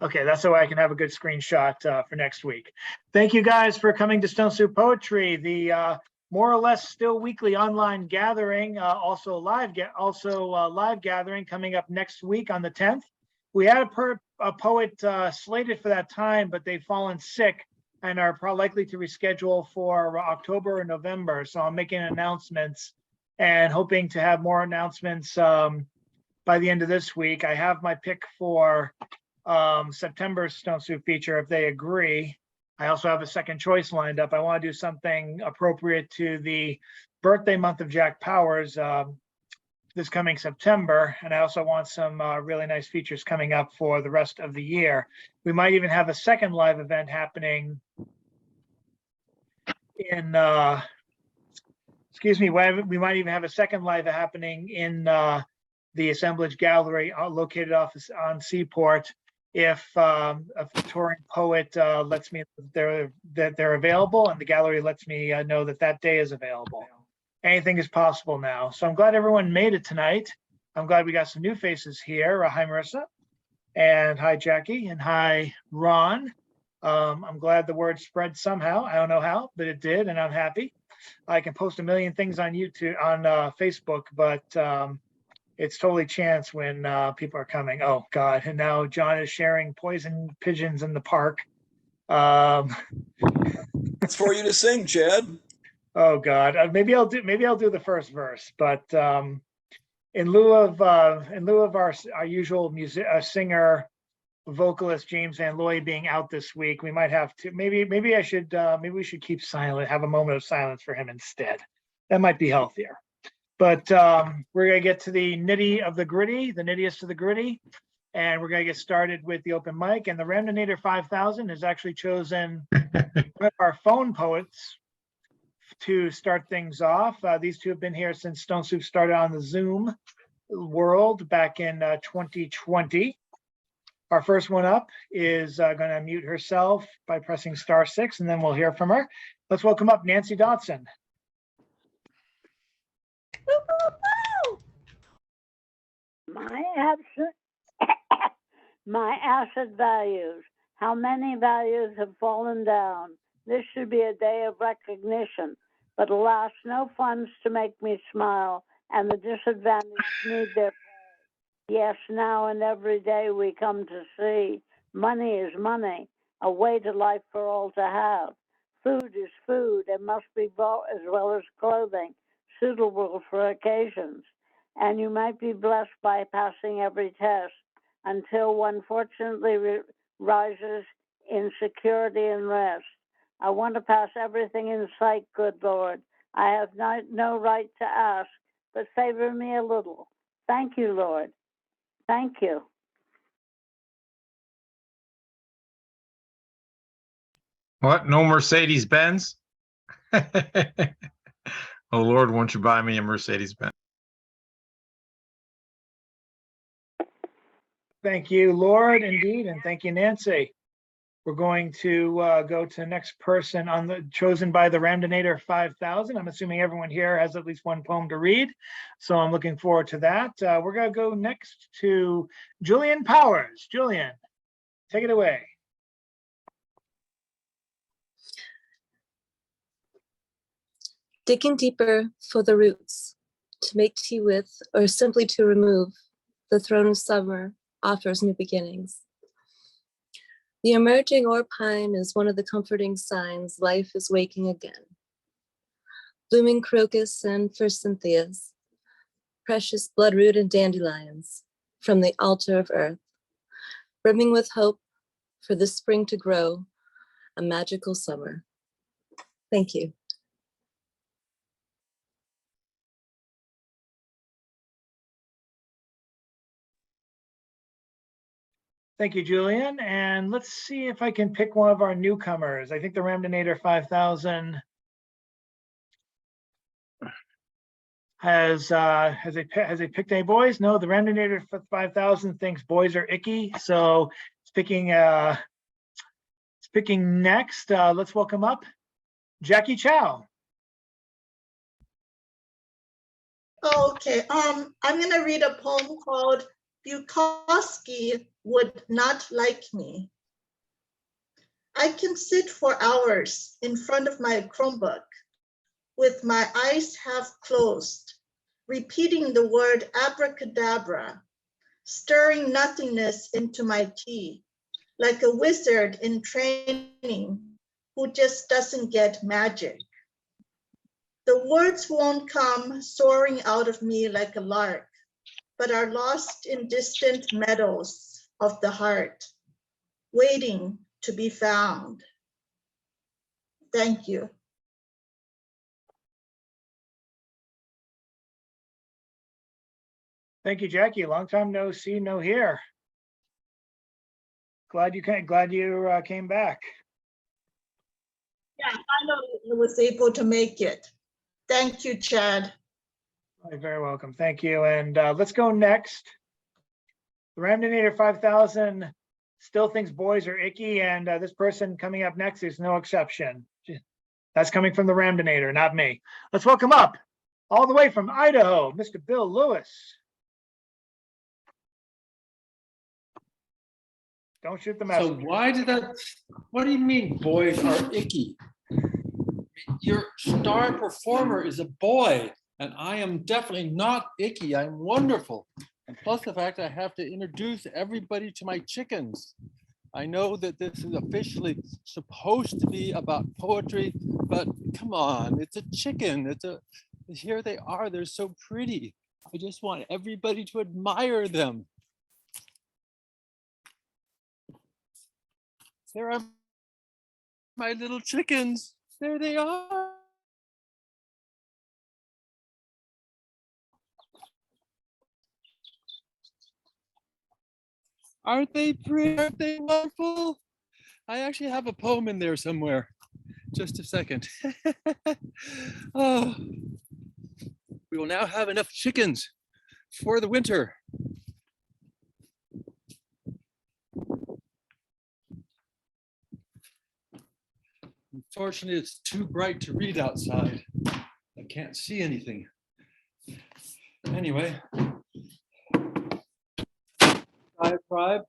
Okay, that's so I can have a good screenshot for next week. Thank you guys for coming to Stone Soup Poetry, the more or less still weekly online gathering, also live gathering coming up next week on the 10th. We had a poet slated for that time, but they've fallen sick and are probably likely to reschedule for October or November. So I'm making announcements and hoping to have more announcements by the end of this week. I have my pick for September's Stone Soup feature if they agree. I also have a second choice lined up. I want to do something appropriate to the birthday month of Jack Powers this coming September. And I also want some really nice features coming up for the rest of the year. We might even have a second live event happening in, we might even have a second live happening in the assemblage gallery located on Seaport if a touring poet lets me that they're available, and the gallery lets me know that day is available. Anything is possible now. So I'm glad everyone made it tonight. I'm glad we got some new faces here. Hi, Marissa, and hi, Jackie, and hi, Ron. I'm glad the word spread somehow. I don't know how, but it did, and I'm happy. I can post a million things on YouTube, on Facebook, but it's totally chance when people are coming. Oh God! And now John is sharing poison pigeons in the park. It's for you to sing, Chad. Oh God! Maybe I'll do the first verse, but in lieu of our usual singer vocalist James Van Loy being out this week, we might have to maybe we should keep silent, have a moment of silence for him instead. That might be healthier. But we're going to get to the nittiest of the gritty, and we're going to get started with the open mic. And the Ramdonator 5000 has actually chosen one of our phone poets to start things off. These two have been here since Stone Soup started on the Zoom world back in 2020. Our first one up is going to mute herself by pressing *6, and then we'll hear from her. Let's welcome up Nancy Dotson. My asset values. How many values have fallen down? This should be a day of recognition, but alas, no funds to make me smile, and the disadvantaged need their pay. Yes, now and every day we come to see money is money, a way to life for all to have. Food is food and must be bought as well as clothing, suitable for occasions. And you might be blessed by passing every test until one fortunately rises in security and rest. I want to pass everything in sight, good Lord. I have no right to ask, but favor me a little. Thank you, Lord. Thank you. What? No Mercedes-Benz? Oh, Lord, won't you buy me a Mercedes-Benz? Thank you, Lord, indeed, and thank you, Nancy. We're going to go to the next person chosen by the Ramdonator 5000. I'm assuming everyone here has at least one poem to read, so I'm looking forward to that. We're going to go next to Julian Powers. Julian, take it away. Digging deeper for the roots, to make tea with, or simply to remove, the throne of summer offers new beginnings. The emerging ore pine is one of the comforting signs life is waking again. Blooming crocus and forsythias, precious bloodroot and dandelions from the altar of earth, brimming with hope for the spring to grow, a magical summer. Thank you. Thank you, Julian. And let's see if I can pick one of our newcomers. I think the Ramdonator 5000 has they picked any boys? No, the Ramdonator 5000 thinks boys are icky, so it's picking next. Let's welcome up Jackie Chow. Okay, I'm gonna read a poem called Bukowski would not like me. I can sit for hours in front of my Chromebook with my eyes half closed, repeating the word abracadabra, stirring nothingness into my tea, like a wizard in training who just doesn't get magic. The words won't come soaring out of me like a lark, but are lost in distant meadows of the heart, waiting to be found. Thank you. Thank you, Jackie. Long time no see, no hear. Glad you came back. Yeah, finally I was able to make it. Thank you, Chad. You're very welcome. Thank you. And let's go next. The Ramdonator 5000 still thinks boys are icky, and this person coming up next is no exception. That's coming from the Ramdonator, not me. Let's welcome up, all the way from Idaho, Mr. Bill Lewis. Don't shoot the messenger. So why did that, what do you mean boys are icky? Your star performer is a boy, and I am definitely not icky. I'm wonderful. And plus the fact I have to introduce everybody to my chickens. I know that this is officially supposed to be about poetry, but come on, it's a chicken. Here they are, they're so pretty. I just want everybody to admire them. There are my little chickens. There they are. Aren't they pretty? Aren't they wonderful? I actually have a poem in there somewhere. Just a second. Oh, we will now have enough chickens for the winter. Unfortunately, it's too bright to read outside. I can't see anything. Anyway. Diatribe.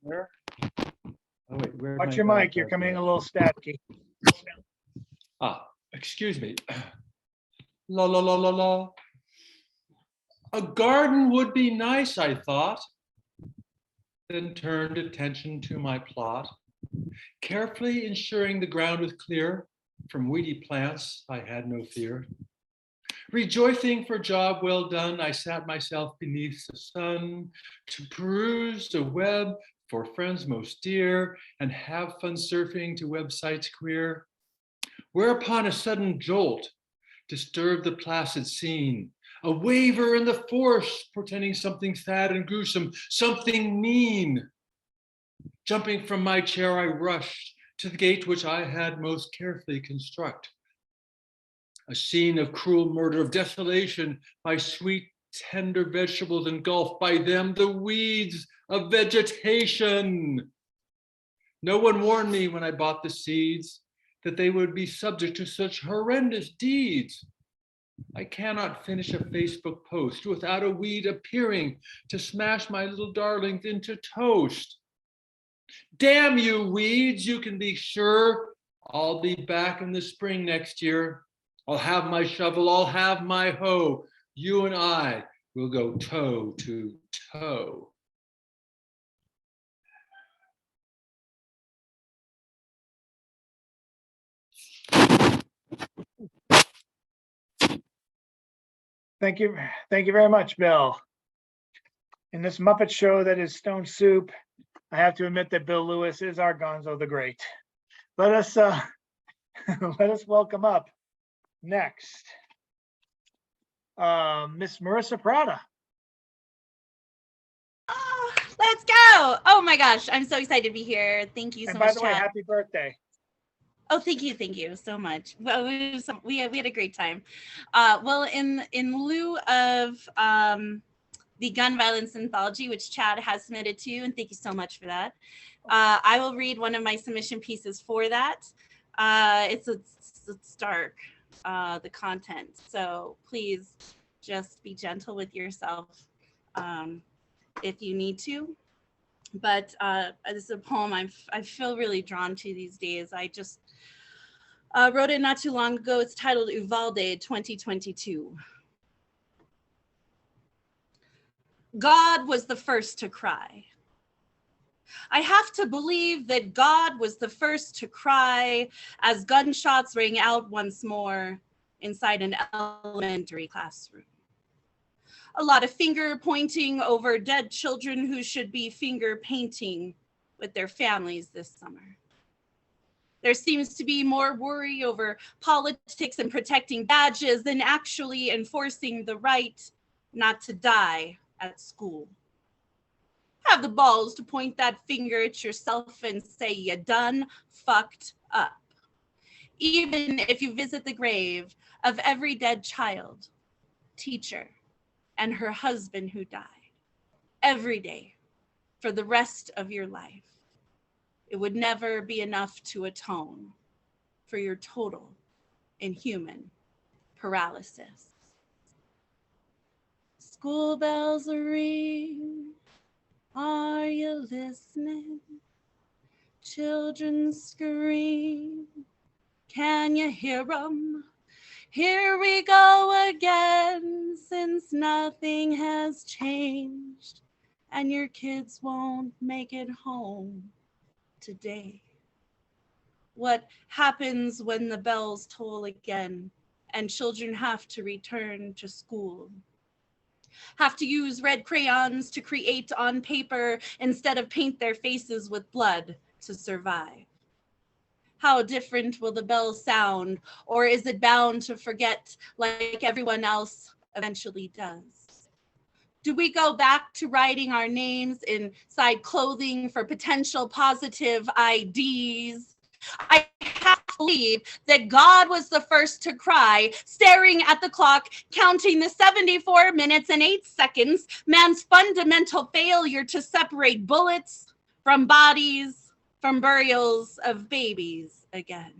Where? Oh, wait, where? Watch your mic, you're coming in a little staticky. Ah, excuse me. La la la la la. A garden would be nice, I thought. Then turned attention to my plot, carefully ensuring the ground was clear. From weedy plants, I had no fear. Rejoicing for job well done, I sat myself beneath the sun to peruse the web for friends most dear and have fun surfing to websites queer. Whereupon a sudden jolt disturbed the placid scene. A waver in the force, portending something sad and gruesome, something mean. Jumping from my chair, I rushed to the gate which I had most carefully construct. A scene of cruel murder, of desolation, by sweet, tender vegetables engulfed, by them the weeds of vegetation. No one warned me when I bought the seeds that they would be subject to such horrendous deeds. I cannot finish a Facebook post without a weed appearing to smash my little darlings into toast. Damn you, weeds, you can be sure I'll be back in the spring next year. I'll have my shovel, I'll have my hoe. You and I will go toe to toe. Thank you very much, Bill. In this Muppet show that is Stone Soup, I have to admit that Bill Lewis is our Gonzo the Great. Let us let us welcome up next, Miss Marissa Prada. Oh, let's go. Oh my gosh, I'm so excited to be here. Thank you so much. And by the way, happy birthday. Oh, thank you so much. Well, we had a great time. Well, in lieu of the gun violence anthology, which Chad has submitted to, and thank you so much for that. I will read one of my submission pieces for that. It's dark, the content, so please Just be gentle with yourself if you need to. But this is a poem I feel really drawn to these days. I just wrote it not too long ago. It's titled Uvalde 2022. God was the first to cry. I have to believe that God was the first to cry as gunshots rang out once more inside an elementary classroom. A lot of finger pointing over dead children who should be finger painting with their families this summer. There seems to be more worry over politics and protecting badges than actually enforcing the right not to die at school. Have the balls to point that finger at yourself and say you done fucked up. Even if you visit the grave of every dead child, teacher, and her husband who died every day for the rest of your life, it would never be enough to atone for your total inhuman paralysis. School bells ring. Are you listening? Children scream. Can you hear them? Here we go again, since nothing has changed and your kids won't make it home today. What happens when the bells toll again and children have to return to school? Have to use red crayons to create on paper instead of paint their faces with blood to survive? How different will the bells sound, or is it bound to forget like everyone else eventually does? Do we go back to writing our names inside clothing for potential positive IDs? I have to believe that God was the first to cry, staring at the clock, counting the 74 minutes and 8 seconds, man's fundamental failure to separate bullets from bodies, from burials of babies again.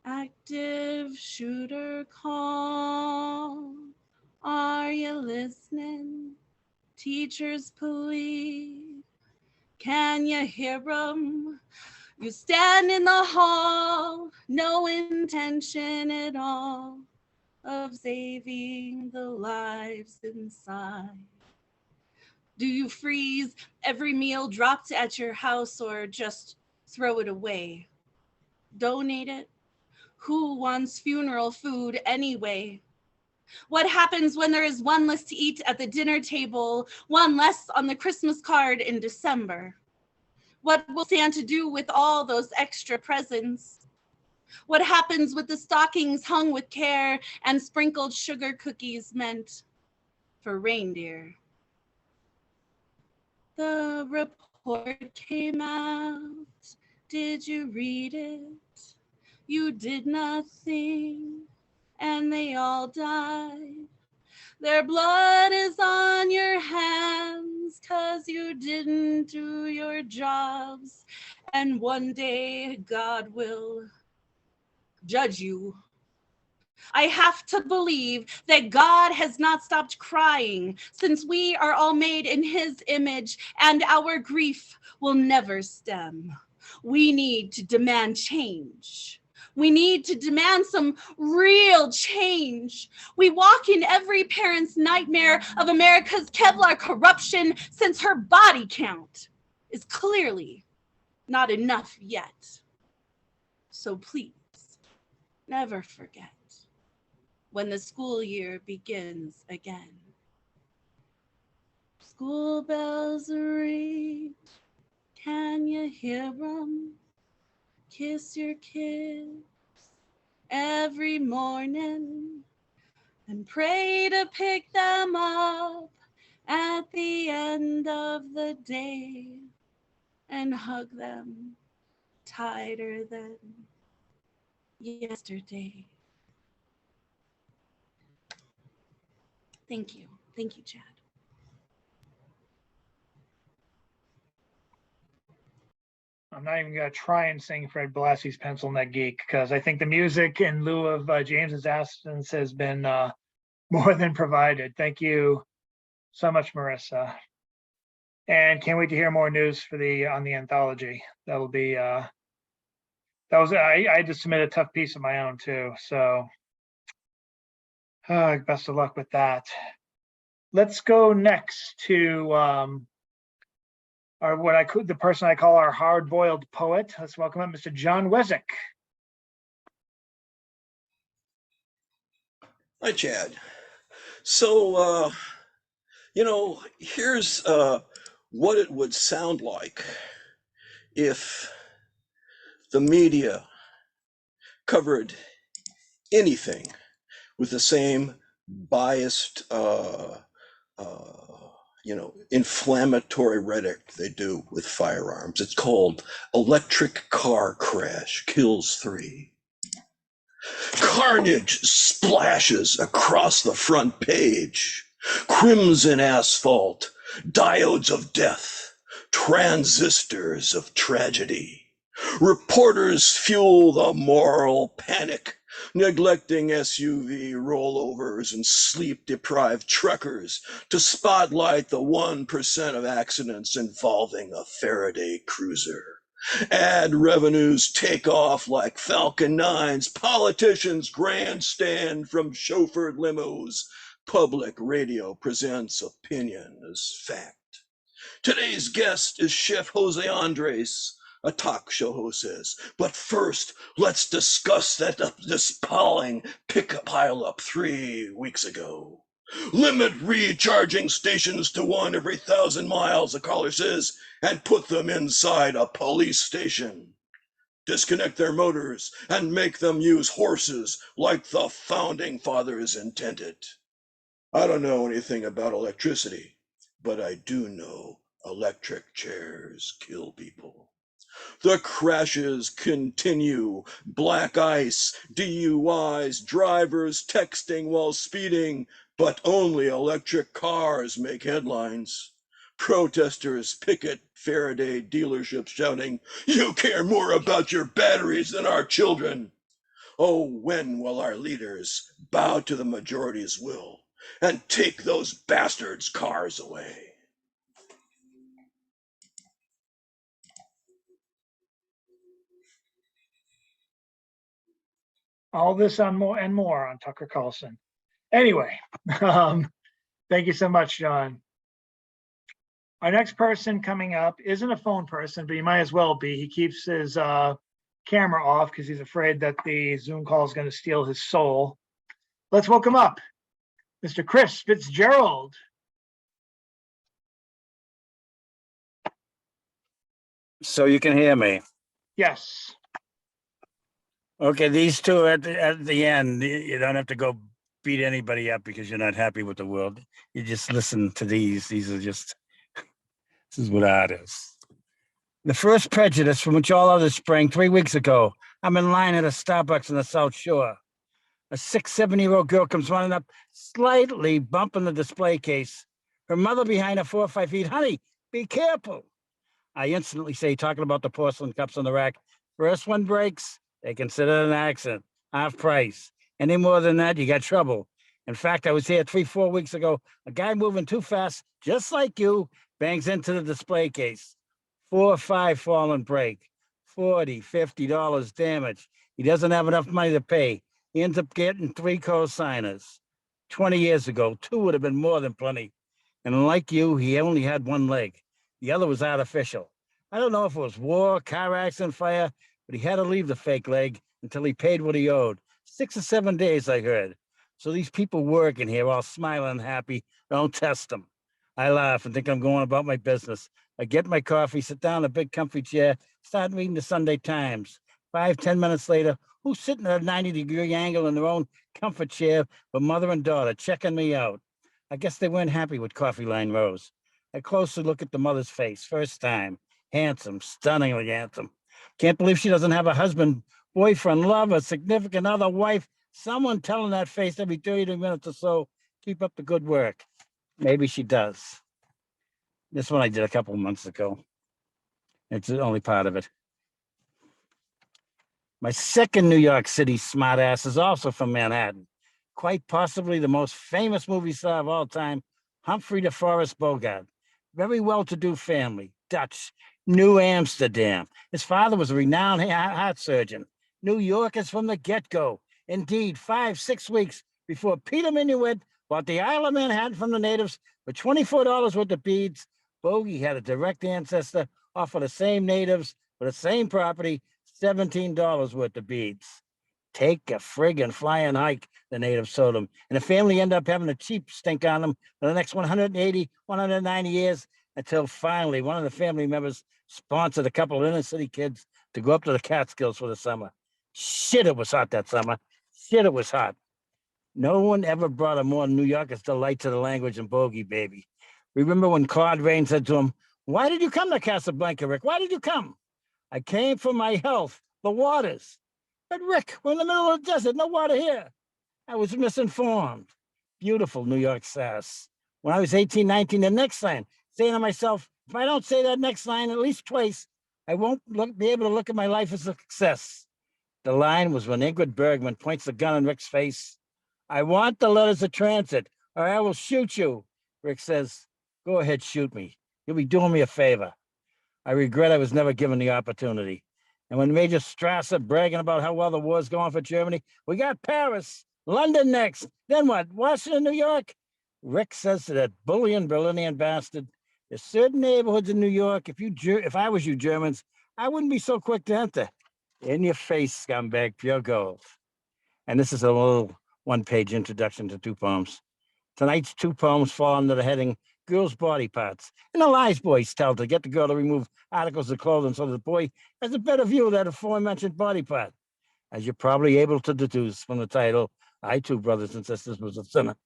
Active shooter call, are you listening? Teachers plead, can you hear them? You stand in the hall, no intention at all of saving the lives inside. Do you freeze every meal dropped at your house or just throw it away? Donate it? Who wants funeral food anyway? What happens when there is one less to eat at the dinner table, one less on the Christmas card in December? What will Santa do with all those extra presents? What happens with the stockings hung with care and sprinkled sugar cookies meant for reindeer? The report came out. Did you read it? You did nothing, and they all died. Their blood is on your hands, 'cause you didn't do your jobs. And one day God will judge you. I have to believe that God has not stopped crying, since we are all made in his image and our grief will never stem. We need to demand change. We need to demand some real change. We walk in every parent's nightmare of America's Kevlar corruption, since her body count is clearly not enough yet. So please, never forget when the school year begins again. School bells ring, can you hear them? Kiss your kids every morning and pray to pick them up at the end of the day and hug them tighter than yesterday. Thank you. Thank you, Chad. I'm not even gonna try and sing Fred Blassie's Pencil Neck Geek, because I think the music in lieu of James's absence has been more than provided. Thank you so much, Marissa. And can't wait to hear more news for on the anthology. That'll be I had to submit a tough piece of my own too. So best of luck with that. Let's go next to the person I call our hard-boiled poet. Let's welcome up Mr. John Wizwick. Hi, Chad. So, here's what it would sound like if the media covered anything with the same biased, inflammatory rhetoric they do with firearms. It's called Electric Car Crash Kills 3. Carnage splashes across the front page. Crimson asphalt, diodes of death, transistors of tragedy. Reporters fuel the moral panic, neglecting SUV rollovers and sleep-deprived truckers to spotlight the 1% of accidents involving a Faraday cruiser. Ad revenues take off like Falcon 9s. Politicians grandstand from chauffeured limos. Public radio presents opinion as fact. Today's guest is Chef Jose Andres, a talk show host says. But first, let's discuss this appalling pickup pileup 3 weeks ago. Limit recharging stations to 1 every 1,000 miles, the caller says, and put them inside a police station. Disconnect their motors and make them use horses like the founding fathers intended. I don't know anything about electricity, but I do know electric chairs kill people. The crashes continue. Black ice, DUIs, drivers texting while speeding, but only electric cars make headlines. Protesters picket Faraday dealerships shouting, "You care more about your batteries than our children." Oh, when will our leaders bow to the majority's will and take those bastards' cars away? All this and more on Tucker Carlson. Anyway, thank you so much, John. Our next person coming up isn't a phone person, but he might as well be. He keeps his camera off because he's afraid that the Zoom call is going to steal his soul. Let's welcome up Mr. Chris Fitzgerald. So you can hear me. Yes. Okay, these two at the end, you don't have to go beat anybody up because you're not happy with the world. You just listen to these. These are just, this is what art is. The first prejudice from which all others sprang 3 weeks ago. I'm in line at a Starbucks on the South Shore. A 6-7-year-old girl comes running up, slightly bumping the display case. Her mother behind her 4 or 5 feet. "Honey, be careful." I instantly say, talking about the porcelain cups on the rack, "First one breaks, they consider it an accident, half price. Any more than that, you got trouble." In fact, I was here 3-4 weeks ago. A guy moving too fast, just like you, bangs into the display case. 4 or 5 fall and break. $40, $50 damage. He doesn't have enough money to pay. He ends up getting 3 co-signers. 20 years ago, 2 would have been more than plenty. And like you, he only had 1 leg. The other was artificial. I don't know if it was war, car accident, fire, but he had to leave the fake leg until he paid what he owed. 6 or 7 days, I heard. So these people working here all smiling and happy, don't test them. I laugh and think I'm going about my business. I get my coffee, sit down in a big comfy chair, start reading the Sunday Times. 5-10 minutes later, who's sitting at a 90-degree angle in their own comfort chair but mother and daughter checking me out? I guess they weren't happy with Coffee Line Rose. A closer look at the mother's face, first time. Handsome, stunningly handsome. Can't believe she doesn't have a husband, boyfriend, lover, significant other, wife, someone telling that face every 30 minutes or so, "Keep up the good work." Maybe she does. This one I did a couple of months ago. It's the only part of it. My second New York City smartass is also from Manhattan. quite possibly the most famous movie star of all time, Humphrey DeForest Bogart. Very well-to-do family, Dutch, New Amsterdam. His father was a renowned heart surgeon. New Yorkers from the get-go. Indeed, 5-6 weeks before Peter Minuit bought the Isle of Manhattan from the natives for $24 worth of beads, Bogey had a direct ancestor offer the same natives for the same property $17 worth of beads. Take a friggin' flying hike, the natives told him. And the family ended up having a cheap stink on them for the next 180, 190 years until finally one of the family members sponsored a couple of inner city kids to go up to the Catskills for the summer. Shit, it was hot that summer. Shit, it was hot. No one ever brought a more New Yorker's delight to the language than Bogey, baby. Remember when Claude Rains said to him, "Why did you come to Casablanca, Rick? Why did you come?" "I came for my health, the waters." "But Rick, we're in the middle of the desert, no water here." "I was misinformed." Beautiful New York sass. When I was 18, 19, the next line, saying to myself, if I don't say that next line at least twice, I won't be able to look at my life as a success. The line was when Ingrid Bergman points the gun in Rick's face. "I want the letters of transit, or I will shoot you." Rick says, "Go ahead, shoot me. You'll be doing me a favor." I regret I was never given the opportunity. And when Major Strasser bragging about how well the war's going for Germany, "We got Paris, London next. Then what? Washington, New York?" Rick says to that bullying Berlinian bastard, "There's certain neighborhoods in New York, if I was you Germans, I wouldn't be so quick to enter." In your face, scumbag, pure gold. And this is a little one-page introduction to 2 poems. Tonight's 2 poems fall under the heading Girls' Body Parts, and the lies boys tell to get the girl to remove articles of clothing so the boy has a better view of that aforementioned body part. As you're probably able to deduce from the title, I too, brothers and sisters, was a sinner.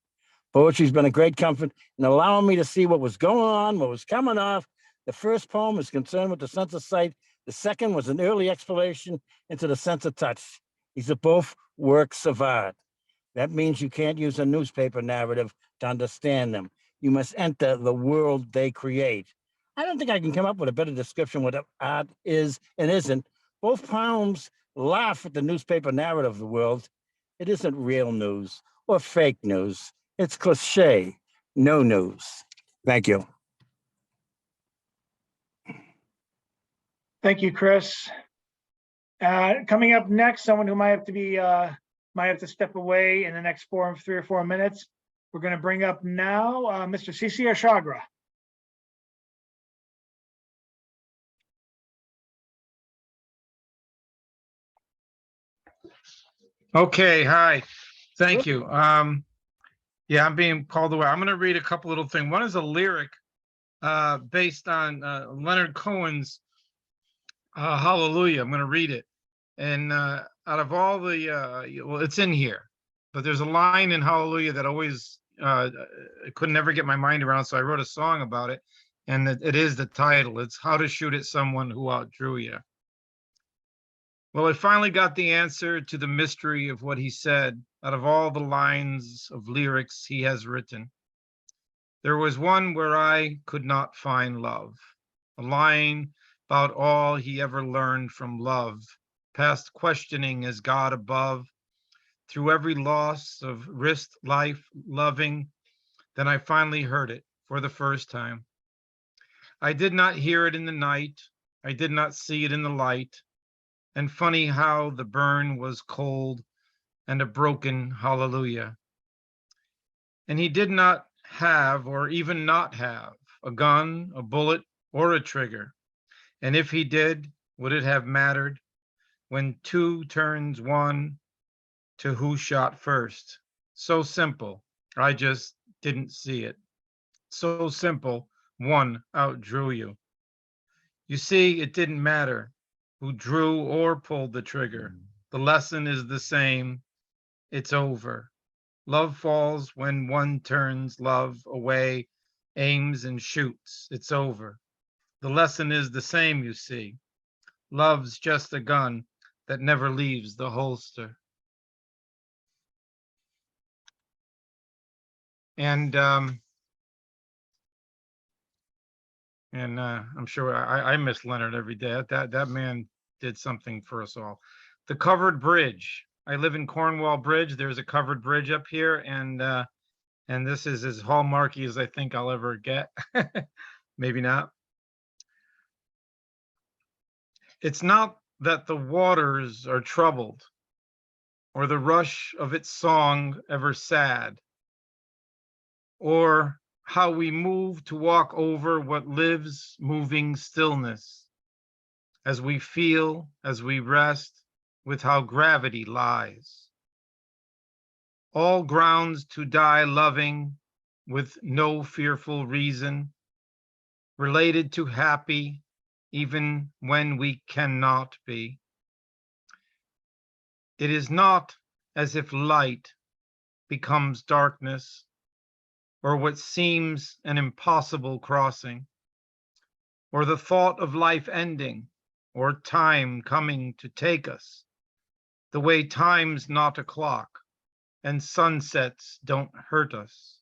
Poetry's been a great comfort in allowing me to see what was going on, what was coming off. The first poem is concerned with the sense of sight. The second was an early exploration into the sense of touch. These are both works of art. That means you can't use a newspaper narrative to understand them. You must enter the world they create. I don't think I can come up with a better description of what art is and isn't. Both poems laugh at the newspaper narrative of the world. It isn't real news or fake news. It's cliche, no news. Thank you. Thank you, Chris. Coming up next, someone who might have to step away in the next 3 or 4 minutes. We're going to bring up now Mr. C.C. Ashagra. Okay, hi. Thank you. Yeah, I'm being called away. I'm going to read a couple little things. One is a lyric based on Leonard Cohen's Hallelujah. I'm going to read it. And out of all the, well, it's in here, but there's a line in Hallelujah that always, I could never get my mind around. So I wrote a song about it. And it is the title. It's How to Shoot at Someone Who Outdrew You. Well, I finally got the answer to the mystery of what he said out of all the lines of lyrics he has written. There was one where I could not find love, a line about all he ever learned from love, past questioning as God above, through every loss of risked life loving. Then I finally heard it for the first time. I did not hear it in the night. I did not see it in the light. And funny how the burn was cold and a broken hallelujah. And he did not have, or even not have, a gun, a bullet, or a trigger. And if he did, would it have mattered when 2 turns 1 to who shot first? So simple, I just didn't see it. So simple, one outdrew you. You see, it didn't matter who drew or pulled the trigger. The lesson is the same. It's over. Love falls when one turns love away, aims and shoots. It's over. The lesson is the same, you see. Love's just a gun that never leaves the holster. And I'm sure I miss Leonard every day. That man did something for us all. The Covered Bridge. I live in Cornwall Bridge. There's a covered bridge up here, and this is as hallmarky as I think I'll ever get. Maybe not. It's not that the waters are troubled, or the rush of its song ever sad, or how we move to walk over what lives moving stillness, as we feel, as we rest with how gravity lies. All grounds to die loving with no fearful reason, related to happy even when we cannot be. It is not as if light becomes darkness, or what seems an impossible crossing, or the thought of life ending, or time coming to take us, the way time's not a clock, and sunsets don't hurt us.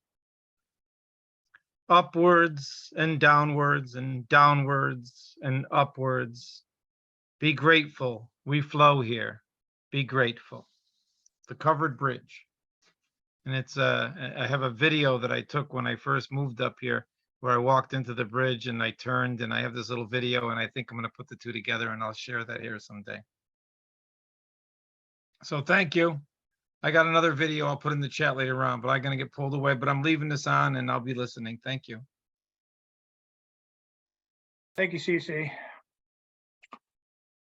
Upwards and downwards and downwards and upwards. Be grateful, we flow here. Be grateful. The covered bridge. And it's I have a video that I took when I first moved up here, where I walked into the bridge and I turned, and I have this little video, and I think I'm going to put the two together, and I'll share that here someday. So thank you. I got another video I'll put in the chat later on, but I'm going to get pulled away, but I'm leaving this on and I'll be listening. Thank you. Thank you, Cece.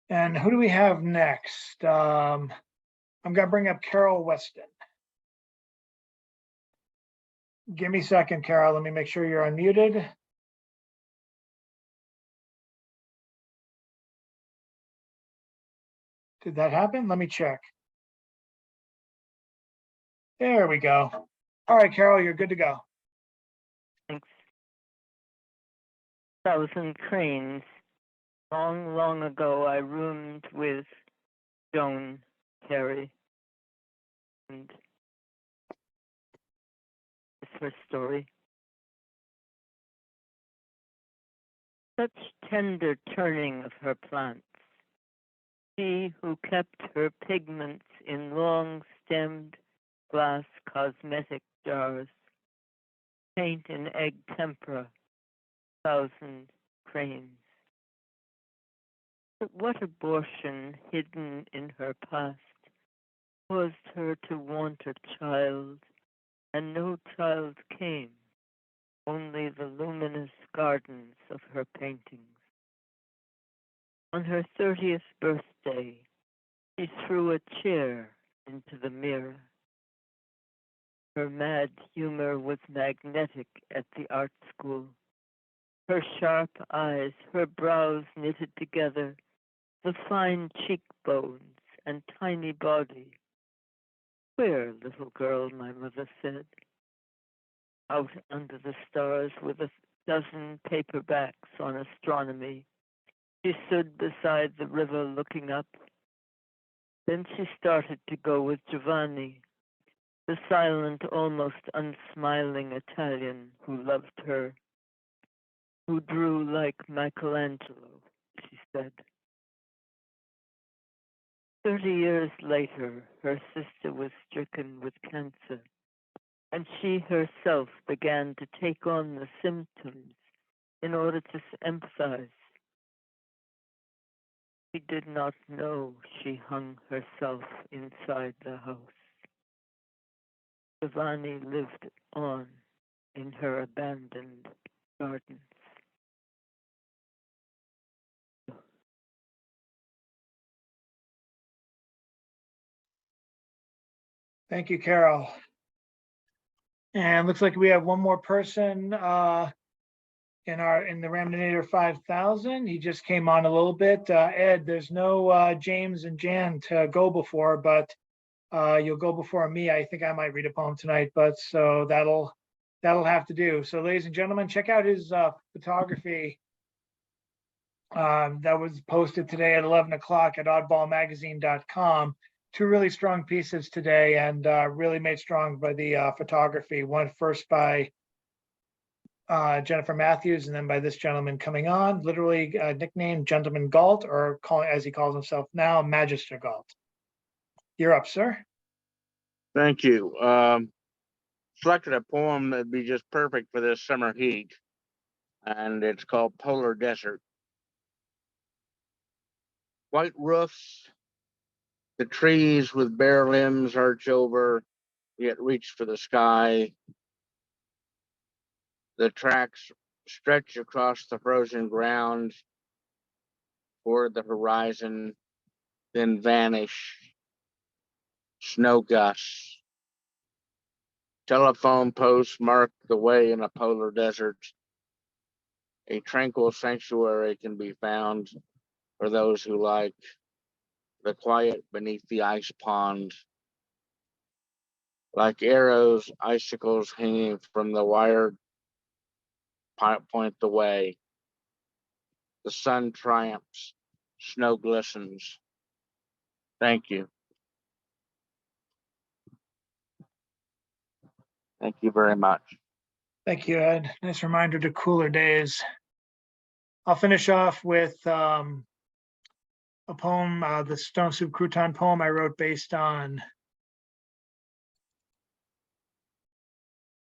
And who do we have next? I'm going to bring up Carol Weston. Give me a second, Carol. Let me make sure you're unmuted. Did that happen? Let me check. There we go. All right, Carol, you're good to go. Thanks. Thousand Cranes. Long, long ago, I roomed with Joan Terry. And it's her story. Such tender turning of her plants. She who kept her pigments in long-stemmed glass cosmetic jars, paint in egg tempera, 1,000 cranes. But what abortion hidden in her past caused her to want a child, and no child came, only the luminous gardens of her paintings. On her 30th birthday, she threw a chair into the mirror. Her mad humor was magnetic at the art school. Her sharp eyes, her brows knitted together, the fine cheekbones and tiny body. Queer little girl, my mother said. Out under the stars with a dozen paperbacks on astronomy, she stood beside the river looking up. Then she started to go with Giovanni, the silent, almost unsmiling Italian who loved her, who drew like Michelangelo, she said. 30 years later, her sister was stricken with cancer, and she herself began to take on the symptoms in order to empathize. She did not know she hung herself inside the house. Giovanni lived on in her abandoned gardens. Thank you, Carol. And looks like we have one more person in the Ramdinator 5000. He just came on a little bit. Ed, there's no James and Jan to go before, but you'll go before me. I think I might read a poem tonight, but so that'll have to do. So ladies and gentlemen, check out his photography that was posted today at 11 o'clock at oddballmagazine.com. Two really strong pieces today, and really made strong by the photography. One first by Jennifer Matthews, and then by this gentleman coming on, literally nicknamed Gentleman Galt, or calling, as he calls himself now, Magister Galt. You're up, sir. Thank you. Selected a poem that'd be just perfect for this summer heat, and it's called Polar Desert. White roofs, the trees with bare limbs arch over, yet reach for the sky. The tracks stretch across the frozen ground toward the horizon, then vanish. Snow gusts. Telephone posts mark the way in a polar desert. A tranquil sanctuary can be found for those who like the quiet beneath the ice pond. Like arrows, icicles hanging from the wire point the way. The sun triumphs, snow glistens. Thank you. Thank you very much. Thank you, Ed. Nice reminder to cooler days. I'll finish off with a poem, the Stone Soup Crouton poem I wrote based on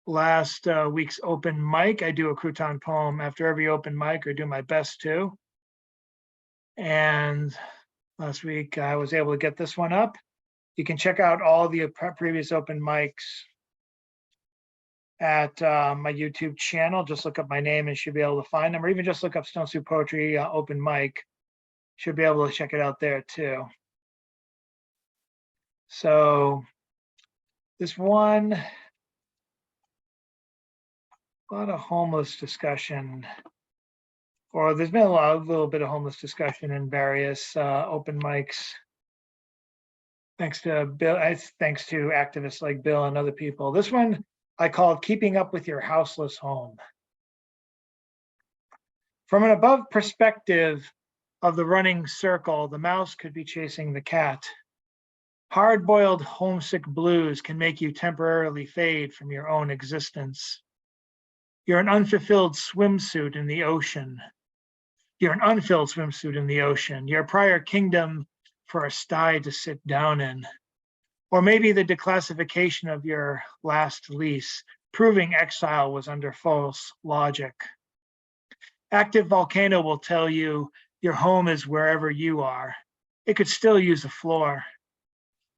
last week's open mic. I do a crouton poem after every open mic, or do my best to. And last week I was able to get this one up. You can check out all the previous open mics at my YouTube channel. Just look up my name and you should be able to find them, or even just look up Stone Soup Poetry open mic. Should be able to check it out there too. So this one, a lot of homeless discussion, or there's been a little bit of homeless discussion in various open mics. Thanks to Bill, thanks to activists like Bill and other people. This one I called Keeping Up with Your Houseless Home. From an above perspective of the running circle, the mouse could be chasing the cat. Hard-boiled homesick blues can make you temporarily fade from your own existence. You're an unfulfilled swimsuit in the ocean. You're an unfilled swimsuit in the ocean. Your prior kingdom for a sty to sit down in. Or maybe the declassification of your last lease, proving exile was under false logic. Active volcano will tell you your home is wherever you are. It could still use a floor.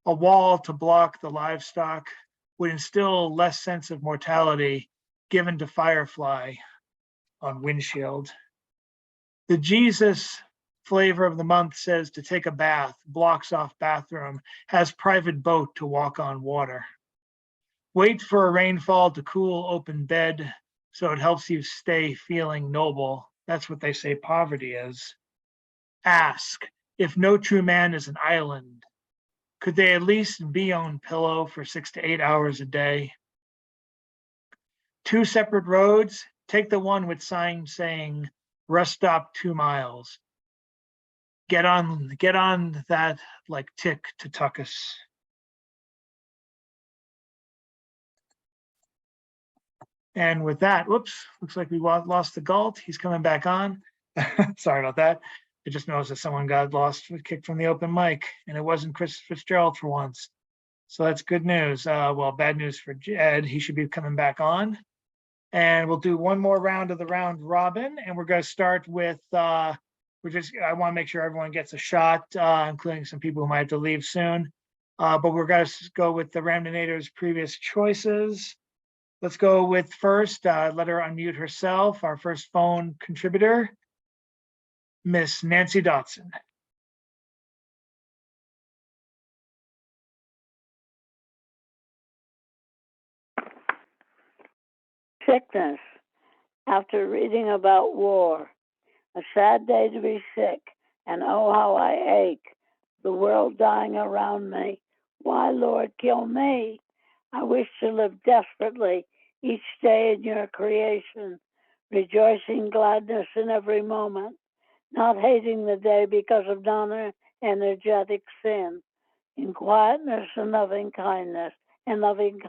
A wall to block the livestock would instill less sense of mortality given to Firefly on windshield. The Jesus flavor of the month says to take a bath, blocks off bathroom, has private boat to walk on water. Wait for a rainfall to cool open bed so it helps you stay feeling noble. That's what they say poverty is. Ask if no true man is an island. Could they at least be on pillow for 6 to 8 hours a day? 2 separate roads, take the one with sign saying rest stop 2 miles. Get on that like tick to Tuckus. And with that, whoops, looks like we lost the Galt. He's coming back on. Sorry about that. I just noticed that someone got kicked from the open mic, and it wasn't Chris Fitzgerald for once. So that's good news. Well, bad news for Ed. He should be coming back on. And we'll do one more round of the round robin, and we're going to start with I want to make sure everyone gets a shot, including some people who might have to leave soon. But we're going to go with the Ramdinator's previous choices. Let's go with first, let her unmute herself, our first phone contributor, Miss Nancy Dotson. Sickness. After reading about war, a sad day to be sick, and oh how I ache. The world dying around me. Why, Lord, kill me? I wish to live desperately each day in your creation, rejoicing gladness in every moment, not hating the day because of non-energetic sin, in quietness and loving kindness, and loving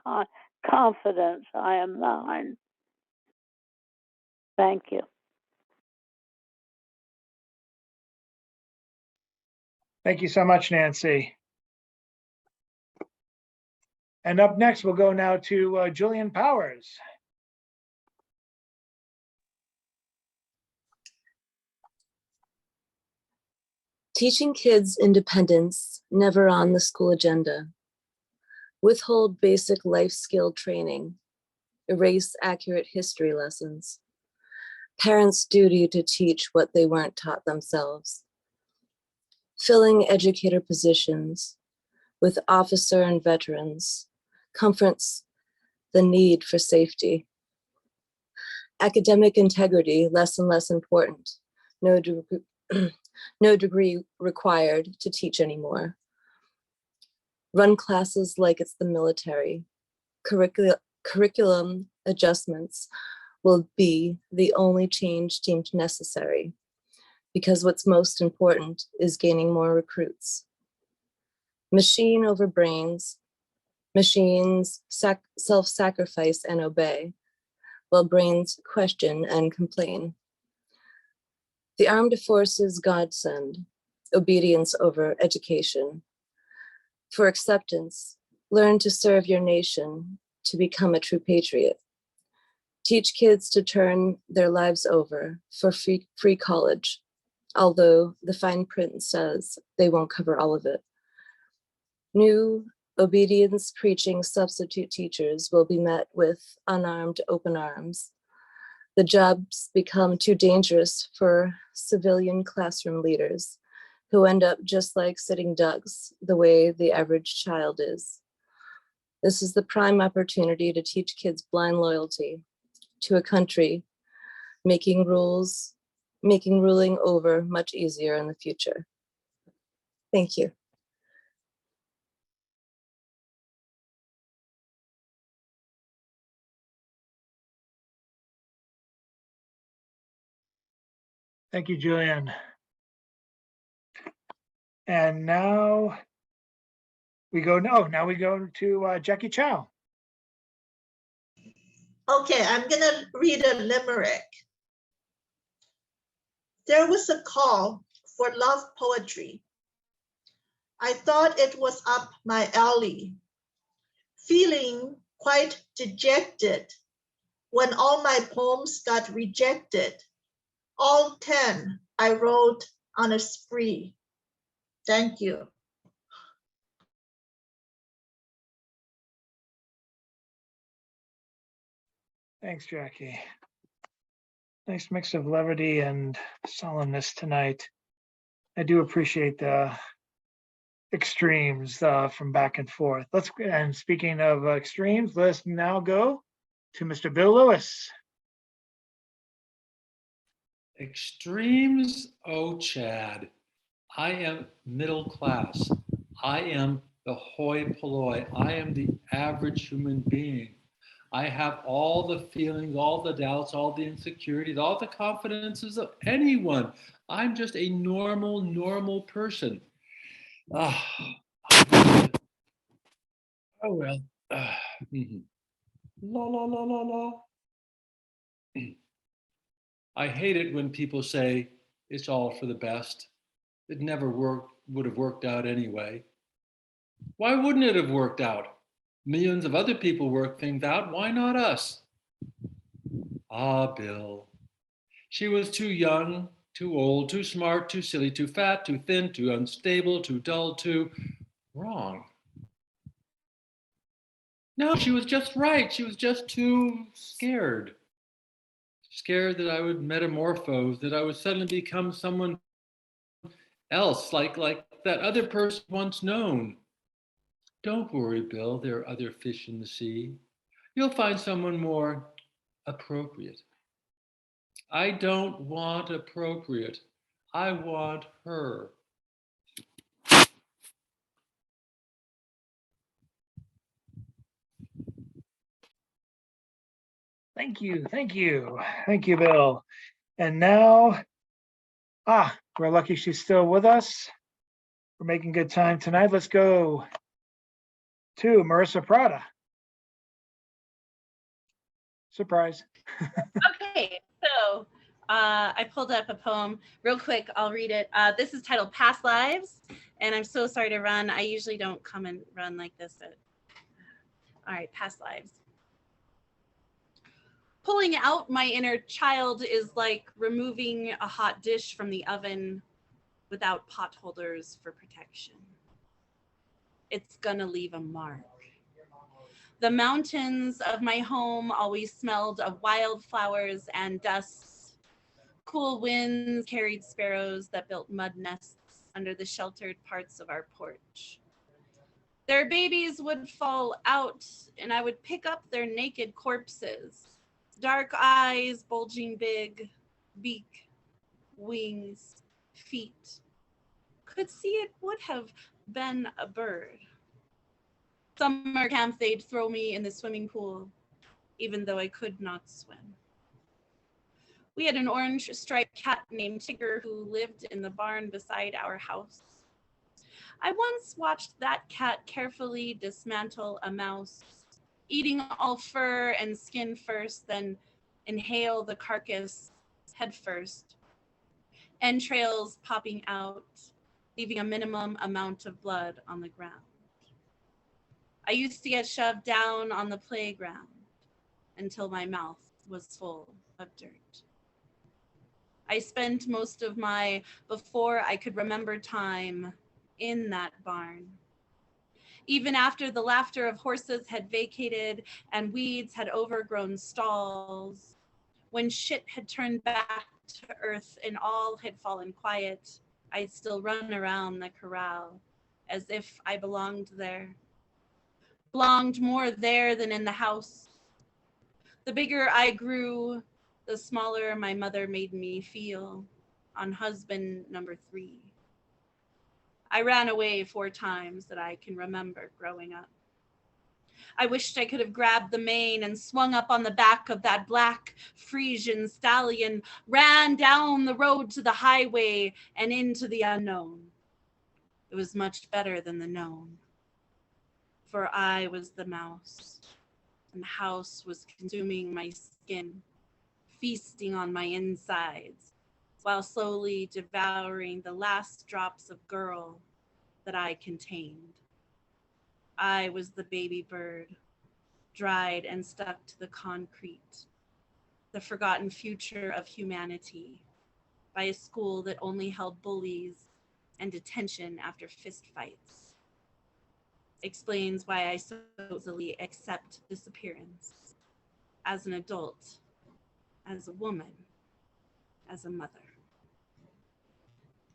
confidence, I am thine. Thank you. Thank you so much, Nancy. And up next, we'll go now to Julian Powers. Teaching kids independence, never on the school agenda. Withhold basic life skill training. Erase accurate history lessons. Parents' duty to teach what they weren't taught themselves. Filling educator positions with officer and veterans comforts the need for safety. Academic integrity, less and less important. No degree required to teach anymore. Run classes like it's the military. Curriculum adjustments will be the only change deemed necessary, because what's most important is gaining more recruits. Machine over brains, machines self-sacrifice and obey, while brains question and complain. The armed forces godsend, obedience over education. For acceptance, learn to serve your nation, to become a true patriot. Teach kids to turn their lives over for free college, although the fine print says they won't cover all of it. New obedience preaching substitute teachers will be met with unarmed open arms. The jobs become too dangerous for civilian classroom leaders who end up just like sitting ducks the way the average child is. This is the prime opportunity to teach kids blind loyalty to a country, making ruling over much easier in the future. Thank you. Thank you, Julian. And now we go to Jackie Chow. Okay, I'm gonna read a limerick. There was a call for love poetry. I thought it was up my alley, feeling quite dejected when all my poems got rejected. All 10 I wrote on a spree. Thank you. Thanks, Jackie. Nice mix of levity and solemnness tonight. I do appreciate the extremes from back and forth. And speaking of extremes, let's now go to Mr. Bill Lewis. Extremes, oh Chad, I am middle class. I am the hoi polloi. I am the average human being. I have all the feelings, all the doubts, all the insecurities, all the confidences of anyone. I'm just a normal person. Oh well. La la la la la. I hate it when people say it's all for the best. It never would have worked out anyway. Why wouldn't it have worked out? Millions of other people work things out. Why not us? Ah, Bill. She was too young, too old, too smart, too silly, too fat, too thin, too unstable, too dull, too wrong. No, she was just right. She was just too scared. Scared that I would metamorphose, that I would suddenly become someone else, like that other person once known. Don't worry, Bill, there are other fish in the sea. You'll find someone more appropriate. I don't want appropriate. I want her. Thank you, Bill. And now, we're lucky she's still with us. We're making good time tonight. Let's go to Marissa Prada. Surprise. Okay, so I pulled up a poem real quick. I'll read it. This is titled Past Lives, and I'm so sorry to run. I usually don't come and run like this All right, past lives. Pulling out my inner child is like removing a hot dish from the oven without pot holders for protection. It's gonna leave a mark. The mountains of my home always smelled of wildflowers and dust. Cool winds carried sparrows that built mud nests under the sheltered parts of our porch. Their babies would fall out, and I would pick up their naked corpses. Dark eyes, bulging big, beak, wings, feet. Could see it would have been a bird. Summer camp, they'd throw me in the swimming pool, even though I could not swim. We had an orange striped cat named Tigger who lived in the barn beside our house. I once watched that cat carefully dismantle a mouse, eating all fur and skin first, then inhale the carcass head first, entrails popping out, leaving a minimum amount of blood on the ground. I used to get shoved down on the playground until my mouth was full of dirt. I spent most of my before I could remember time in that barn. Even after the laughter of horses had vacated and weeds had overgrown stalls, when shit had turned back to earth and all had fallen quiet, I'd still run around the corral as if I belonged there. Belonged more there than in the house. The bigger I grew, the smaller my mother made me feel on husband number 3. I ran away 4 times that I can remember growing up. I wished I could have grabbed the mane and swung up on the back of that black Frisian stallion, ran down the road to the highway and into the unknown. It was much better than the known, for I was the mouse, and the house was consuming my skin, feasting on my insides, while slowly devouring the last drops of girl that I contained. I was the baby bird, dried and stuck to the concrete, the forgotten future of humanity, by a school that only held bullies and detention after fistfights. Explains why I so easily accept disappearance as an adult, as a woman, as a mother.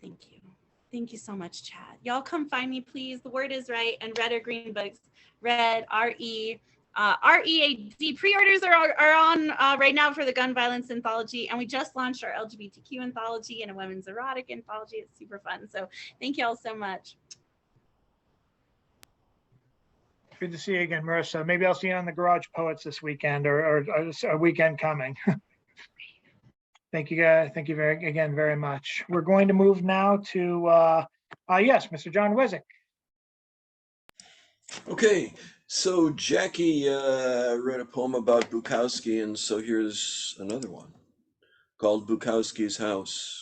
Thank you. Thank you so much, Chad. Y'all come find me, please. The word is right. And red or green books. Red, R-E, R-E-A-D. Pre-orders are on right now for the gun violence anthology. And we just launched our LGBTQ anthology and a women's erotic anthology. It's super fun. So thank you all so much. Good to see you again, Marissa. Maybe I'll see you on the Garage Poets this weekend or a weekend coming. Thank you, guys. Thank you very much. We're going to move now to, yes, Mr. John Wizwick. Okay, so Jackie read a poem about Bukowski, and so here's another one called Bukowski's House.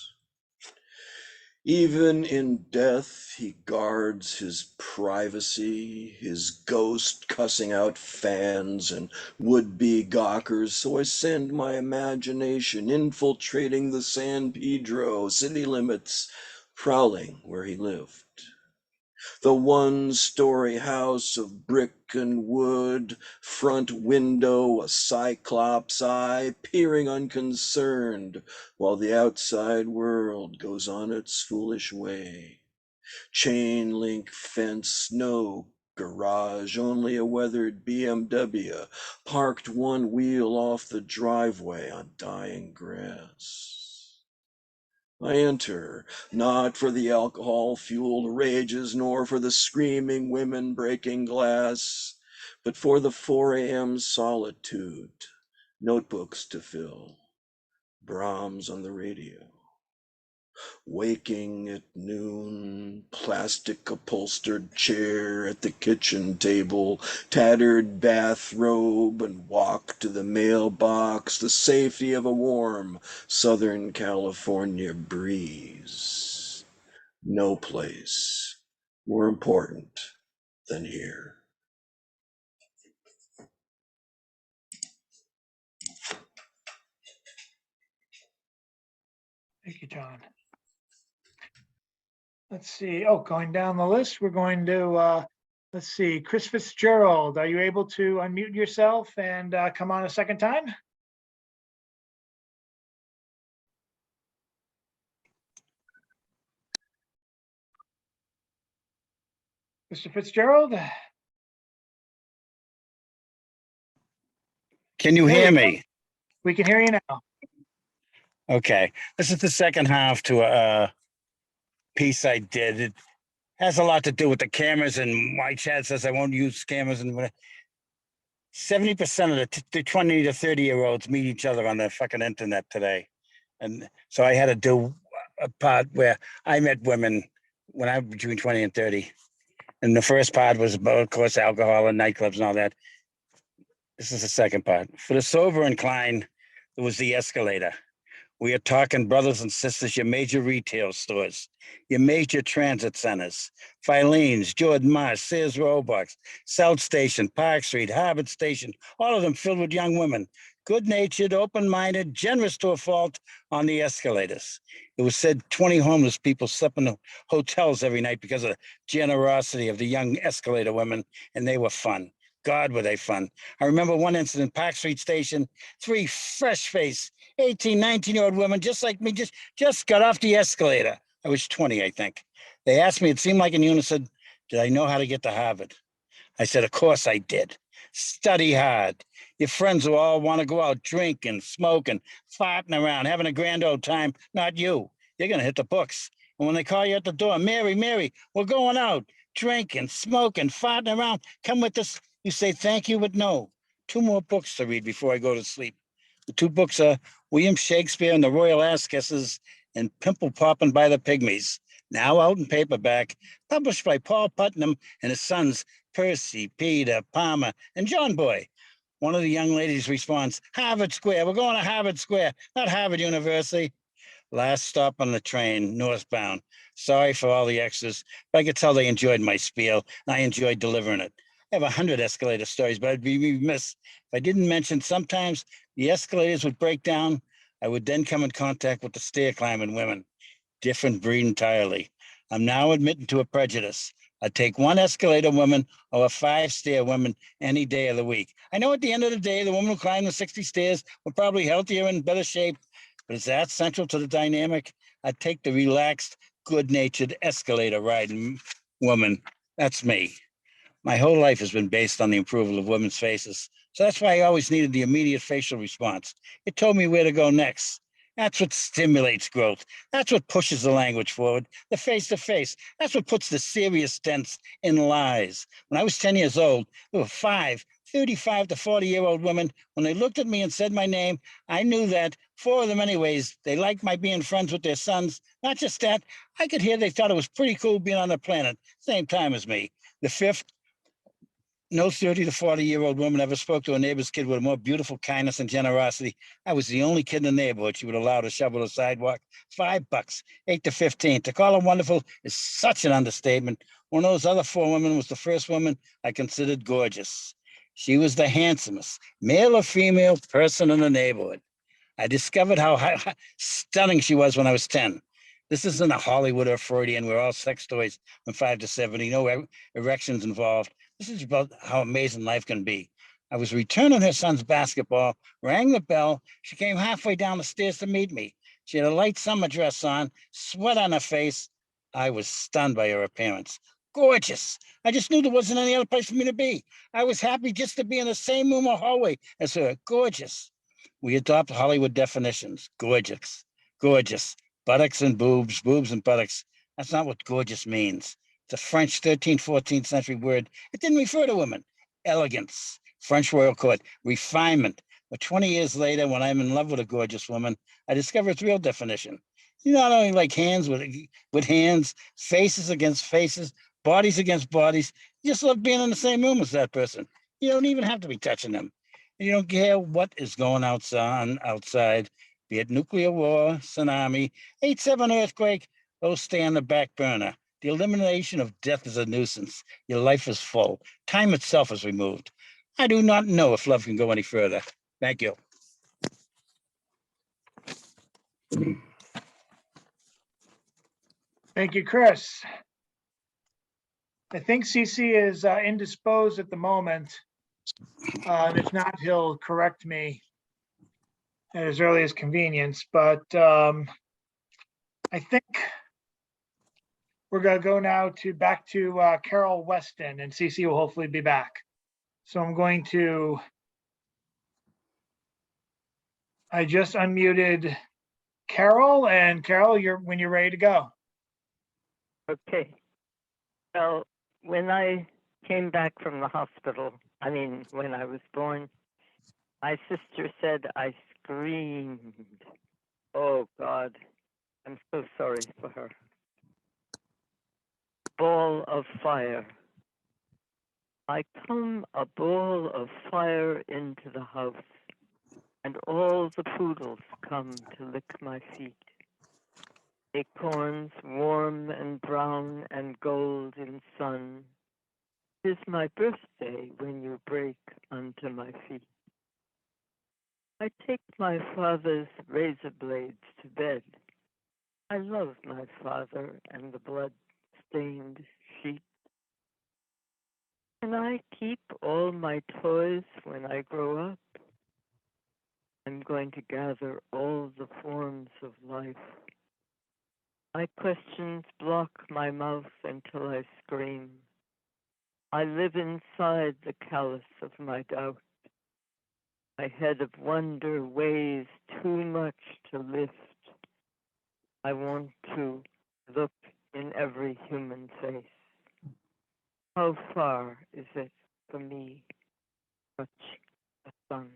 Even in death, he guards his privacy, his ghost cussing out fans and would-be gawkers, so I send my imagination infiltrating the San Pedro city limits, prowling where he lived. The one-story house of brick and wood, front window a cyclops eye, peering unconcerned while the outside world goes on its foolish way. Chain link fence, no garage, only a weathered BMW, parked one wheel off the driveway on dying grass. I enter, not for the alcohol-fueled rages, nor for the screaming women breaking glass, but for the 4 a.m. solitude, notebooks to fill, Brahms on the radio. Waking at noon, plastic upholstered chair at the kitchen table, tattered bathrobe, and walk to the mailbox, the safety of a warm Southern California breeze. No place more important than here. Thank you, John. Let's see. Oh, going down the list, we're going to, let's see, Chris Fitzgerald. Are you able to unmute yourself and come on a second time? Mr. Fitzgerald? Can you There hear we go. me? We can hear you now. Okay, this is the second half to a piece I did. It has a lot to do with the cameras, and my chat says I won't use cameras. And 70% of the 20 to 30-year-olds meet each other on the fucking internet today. And so I had to do a part where I met women when I was between 20 and 30. And the first part was about, of course, alcohol and nightclubs and all that. This is the second part. For the sober inclined, it was the escalator. We are talking brothers and sisters, your major retail stores, your major transit centers, Filene's, Jordan Marsh, Sears Roebuck, South Station, Park Street, Harvard Station, all of them filled with young women, good-natured, open-minded, generous to a fault on the escalators. It was said 20 homeless people slept in the hotels every night because of the generosity of the young escalator women, and they were fun. God, were they fun. I remember one incident, Park Street Station, 3 fresh-faced 18, 19-year-old women, just like me, just got off the escalator. I was 20, I think. They asked me, it seemed like in unison, did I know how to get to Harvard? I said, of course I did. Study hard. Your friends will all want to go out drinking, smoking, farting around, having a grand old time. Not you. You're going to hit the books. And when they call you at the door, Mary, we're going out, drinking, smoking, farting around. Come with us. You say thank you, but no. 2 more books to read before I go to sleep. The 2 books are William Shakespeare and the Royal Ass Kisses and Pimple Poppin' by the Pygmies, now out in paperback, published by Paul Putnam and his sons, Percy, Peter, Palmer, and John Boy. One of the young ladies responds, Harvard Square. We're going to Harvard Square, not Harvard University. Last stop on the train, northbound. Sorry for all the extras, but I could tell they enjoyed my spiel, and I enjoyed delivering it. I have 100 escalator stories, but I'd be remiss if I didn't mention sometimes the escalators would break down. I would then come in contact with the stair climbing women. Different breed entirely. I'm now admitting to a prejudice. I'd take 1 escalator woman or a 5 stair woman any day of the week. I know at the end of the day, the woman who climbed the 60 stairs were probably healthier and better shape, but is that central to the dynamic? I'd take the relaxed, good-natured escalator riding woman. That's me. My whole life has been based on the approval of women's faces. So that's why I always needed the immediate facial response. It told me where to go next. That's what stimulates growth. That's what pushes the language forward, the face-to-face. That's what puts the serious tense in lies. When I was 10 years old, there were 5 35 to 40-year-old women. When they looked at me and said my name, I knew that 4 of them anyways, they liked my being friends with their sons. Not just that, I could hear they thought it was pretty cool being on the planet, same time as me. The 5th, no 30 to 40-year-old woman ever spoke to a neighbor's kid with more beautiful kindness and generosity. I was the only kid in the neighborhood she would allow to shovel the sidewalk. $5, 8 to 15. To call her wonderful is such an understatement. One of those other 4 women was the first woman I considered gorgeous. She was the handsomest, male or female person in the neighborhood. I discovered how stunning she was when I was 10. This isn't a Hollywood or Freudian where all sex toys from 5 to 70, no erections involved. This is about how amazing life can be. I was returning her son's basketball, rang the bell. She came halfway down the stairs to meet me. She had a light summer dress on, sweat on her face. I was stunned by her appearance. Gorgeous. I just knew there wasn't any other place for me to be. I was happy just to be in the same room or hallway as her. Gorgeous. We adopt Hollywood definitions. Gorgeous. Gorgeous. Buttocks and boobs, boobs and buttocks. That's not what gorgeous means. It's a French 13th, 14th century word. It didn't refer to women. Elegance, French royal court, refinement. But 20 years later, when I'm in love with a gorgeous woman, I discover its real definition. You not only like hands with hands, faces against faces, bodies against bodies. You just love being in the same room as that person. You don't even have to be touching them. You don't care what is going outside, be it nuclear war, tsunami, 8/7 earthquake, those stay on the back burner. The elimination of death is a nuisance. Your life is full. Time itself is removed. I do not know if love can go any further. Thank you. Thank you, Chris. I think CC is indisposed at the moment. If not, he'll correct me at his earliest convenience, but I think we're gonna go now back to Carol Weston, and CC will hopefully be back. So I just unmuted Carol, and Carol, when you're ready to go. Okay. Well, when I came back from the hospital, when I was born, my sister said I screamed. Oh, God. I'm so sorry for her. Ball of fire. I come a ball of fire into the house, and all the poodles come to lick my feet. Acorns warm and brown and gold in sun. 'Tis my birthday when you break unto my feet. I take my father's razor blades to bed. I love my father and the blood-stained sheet. Can I keep all my toys when I grow up? I'm going to gather all the forms of life. My questions block my mouth until I scream. I live inside the callus of my doubt. My head of wonder weighs too much to lift. I want to look in every human face. How far is it for me to touch the sun?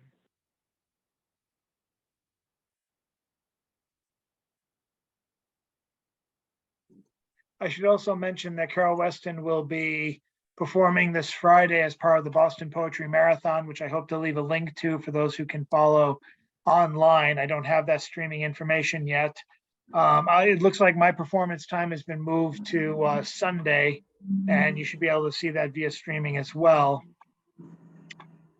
I should also mention that Carol Weston will be performing this Friday as part of the Boston Poetry Marathon, which I hope to leave a link to for those who can follow online. I don't have that streaming information yet. It looks like my performance time has been moved to Sunday, and you should be able to see that via streaming as well.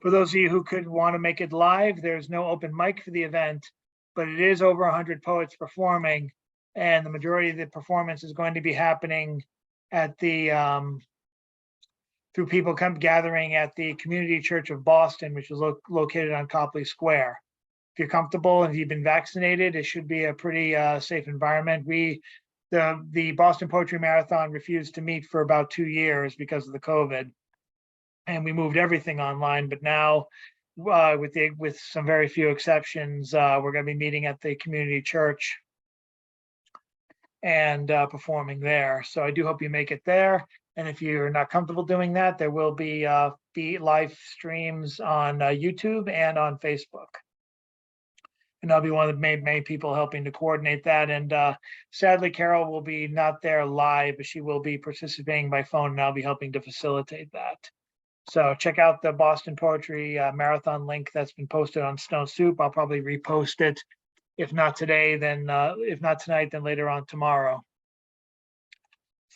For those of you who could want to make it live, there's no open mic for the event, but it is over 100 poets performing, and the majority of the performance is going to be happening at the through people gathering at the Community Church of Boston, which is located on Copley Square. If you're comfortable and if you've been vaccinated, it should be a pretty safe environment. The Boston Poetry Marathon refused to meet for about 2 years because of the COVID, and we moved everything online. But now, with some very few exceptions, we're going to be meeting at the community church and performing there. So I do hope you make it there. And if you're not comfortable doing that, there will be live streams on YouTube and on Facebook. And I'll be one of the main people helping to coordinate that. And sadly, Carol will be not there live, but she will be participating by phone, and I'll be helping to facilitate that. So check out the Boston Poetry Marathon link that's been posted on Stone Soup. I'll probably repost it. If not today, then if not tonight, then later on tomorrow.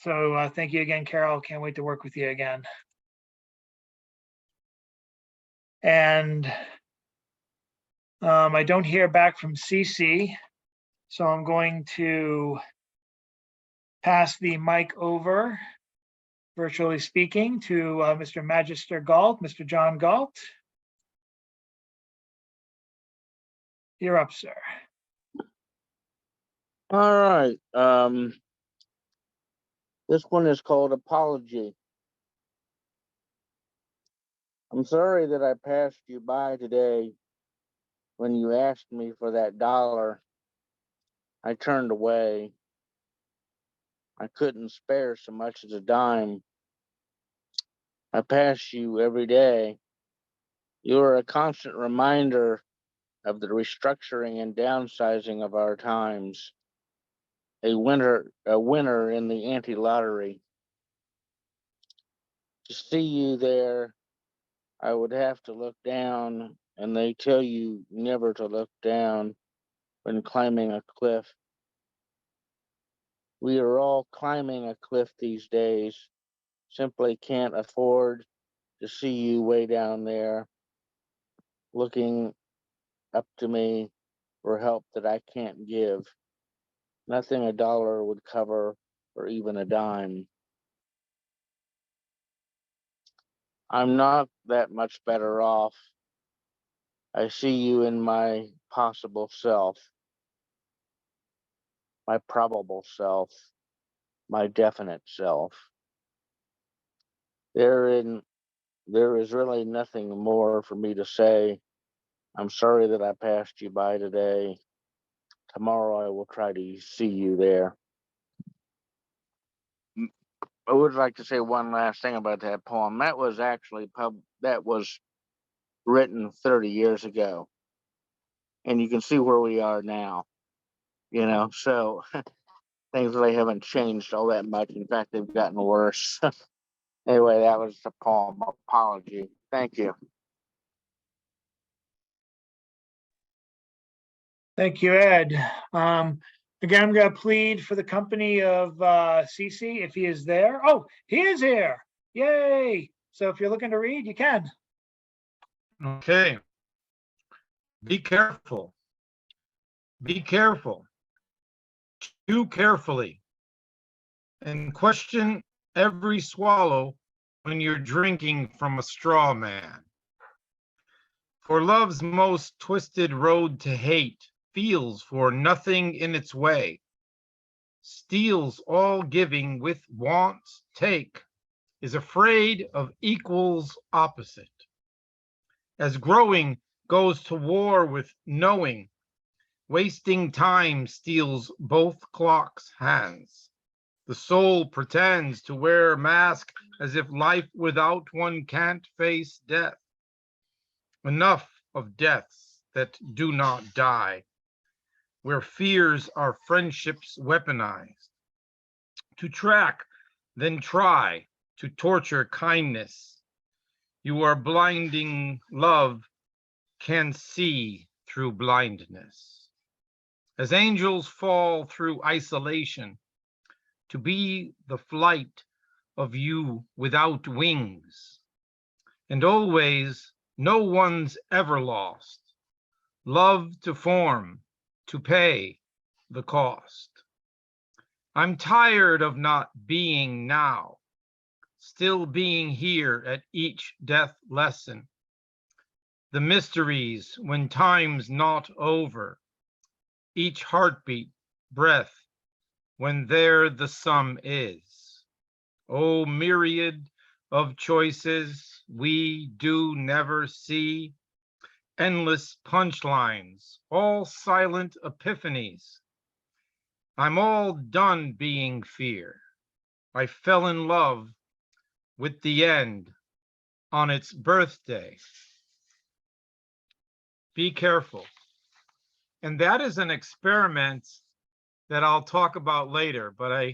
So thank you again, Carol. Can't wait to work with you again. And I don't hear back from CC, so I'm going to pass the mic over, virtually speaking, to Mr. Magister Galt, Mr. John Galt. You're up, sir. All right. This one is called Apology. I'm sorry that I passed you by today when you asked me for that $1. I turned away. I couldn't spare so much as a dime. I pass you every day. You are a constant reminder of the restructuring and downsizing of our times. A winner in the anti-lottery. To see you there, I would have to look down, and they tell you never to look down when climbing a cliff. We are all climbing a cliff these days. Simply can't afford to see you way down there, looking up to me for help that I can't give. Nothing $1 would cover or even a dime. I'm not that much better off. I see you in my possible self, my probable self, my definite self. There is really nothing more for me to say. I'm sorry that I passed you by today. Tomorrow I will try to see you there. I would like to say one last thing about that poem. That was actually that was written 30 years ago. And you can see where we are now, so things really haven't changed all that much. In fact, they've gotten worse. Anyway, that was the poem. Apology. Thank you. Thank you, Ed. Again, I'm going to plead for the company of Cece if he is there. Oh, he is here. Yay. So if you're looking to read, you can. Okay. Be careful. Be careful. Chew carefully. And question every swallow when you're drinking from a straw man. For love's most twisted road to hate feels for nothing in its way, steals all giving with want's take, is afraid of equals opposite. As growing goes to war with knowing, wasting time steals both clocks' hands. The soul pretends to wear a mask as if life without one can't face death. Enough of deaths that do not die, where fears are friendships weaponized. To track, then try to torture kindness. You are blinding love, can see through blindness. As angels fall through isolation, to be the flight of you without wings. And always, no one's ever lost. Love to form, to pay the cost. I'm tired of not being now, still being here at each death lesson. The mysteries when time's not over, each heartbeat, breath, when there the sum is. Oh, myriad of choices we do never see, endless punchlines, all silent epiphanies. I'm all done being fear. I fell in love with the end on its birthday. Be careful. And that is an experiment that I'll talk about later, but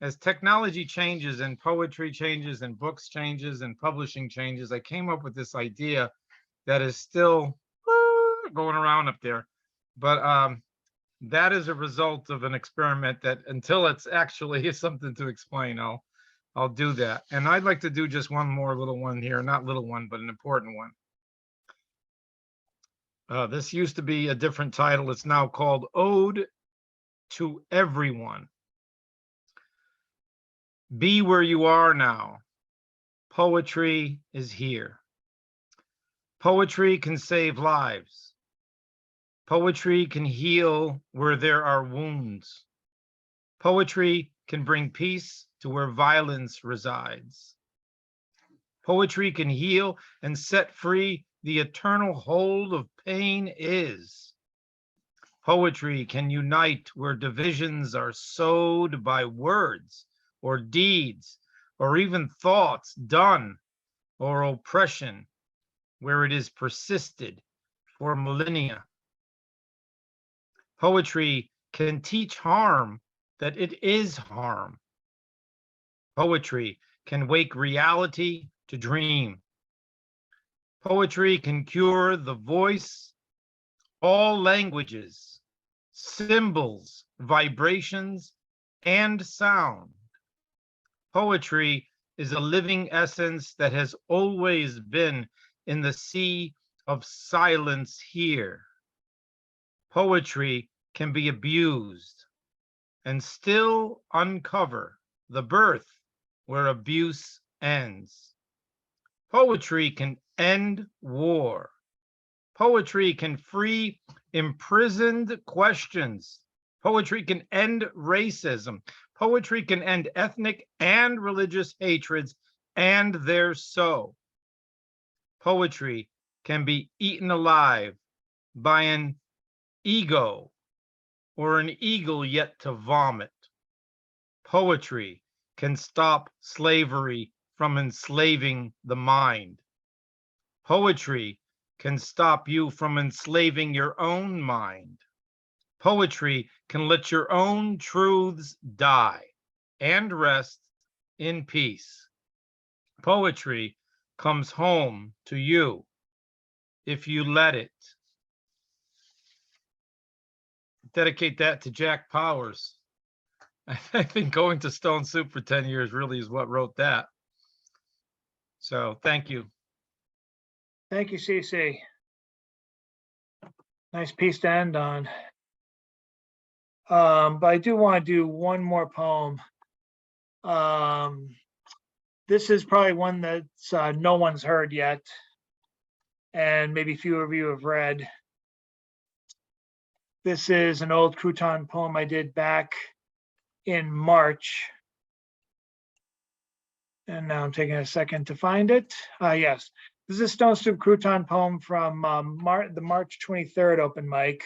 as technology changes and poetry changes and books changes and publishing changes, I came up with this idea that is still going around up there. But that is a result of an experiment that until it's actually something to explain, I'll do that. And I'd like to do just one more little one here, not little one, but an important one. This used to be a different title. It's now called Ode to Everyone. Be where you are now. Poetry is here. Poetry can save lives. Poetry can heal where there are wounds. Poetry can bring peace to where violence resides. Poetry can heal and set free the eternal hold of pain is. Poetry can unite where divisions are sowed by words or deeds or even thoughts done, or oppression where it is persisted for millennia. Poetry can teach harm that it is harm. Poetry can wake reality to dream. Poetry can cure the voice, all languages, symbols, vibrations, and sound. Poetry is a living essence that has always been in the sea of silence here. Poetry can be abused, and still uncover the birth where abuse ends. Poetry can end war. Poetry can free imprisoned questions. Poetry can end racism. Poetry can end ethnic and religious hatreds, and they're so. Poetry can be eaten alive by an ego or an eagle yet to vomit. Poetry can stop slavery from enslaving the mind. Poetry can stop you from enslaving your own mind. Poetry can let your own truths die and rest in peace. Poetry comes home to you if you let it. Dedicate that to Jack Powers. I think going to Stone Soup for 10 years really is what wrote that. So thank you. Thank you, CC. Nice piece to end on. But I do want to do one more poem. This is probably one that's no one's heard yet, and maybe few of you have read. This is an old crouton poem I did back in March. And now I'm taking a second to find it. Yes, this is a Stone Soup crouton poem from the March 23rd open mic.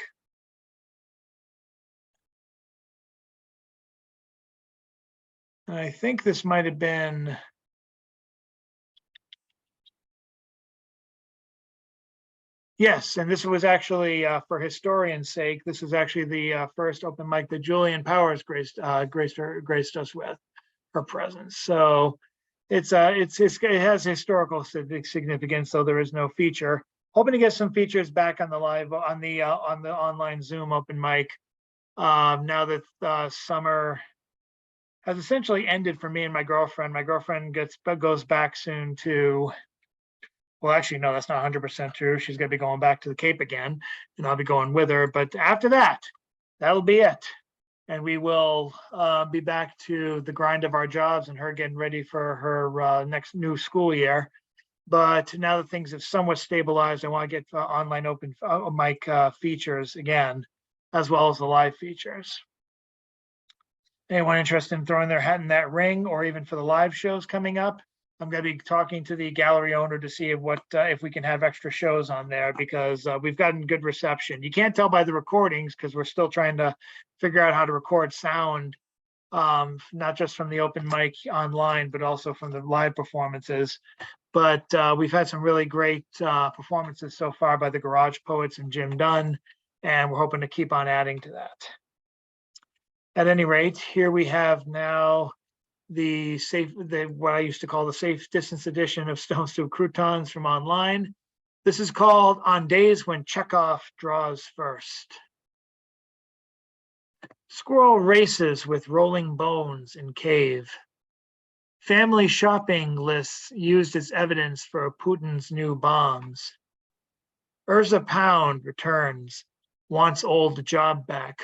And I think this might have been, yes, and this was actually, for historian's sake, this was actually the first open mic that Julian Powers graced us with her presence. So it has historical significance, though there is no feature. Hoping to get some features back on the live on the online Zoom open mic. Now that summer has essentially ended for me and my girlfriend. My girlfriend goes back soon to, well, actually, no, that's not 100% true. She's going to be going back to the Cape again, and I'll be going with her. But after that, that'll be it. And we will be back to the grind of our jobs and her getting ready for her next new school year. But now that things have somewhat stabilized, I want to get online open mic features again, as well as the live features. Anyone interested in throwing their hat in that ring, or even for the live shows coming up? I'm going to be talking to the gallery owner to see if we can have extra shows on there, because we've gotten good reception. You can't tell by the recordings because we're still trying to figure out how to record sound, not just from the open mic online, but also from the live performances. But we've had some really great performances so far by the Garage Poets and Jim Dunn, and we're hoping to keep on adding to that. At any rate, here we have now what I used to call the safe distance edition of Stone Soup croutons from online. This is called On Days When Chekhov Draws First. Squirrel races with rolling bones in cave. Family shopping lists used as evidence for Putin's new bombs. Urza Pound returns, wants old job back.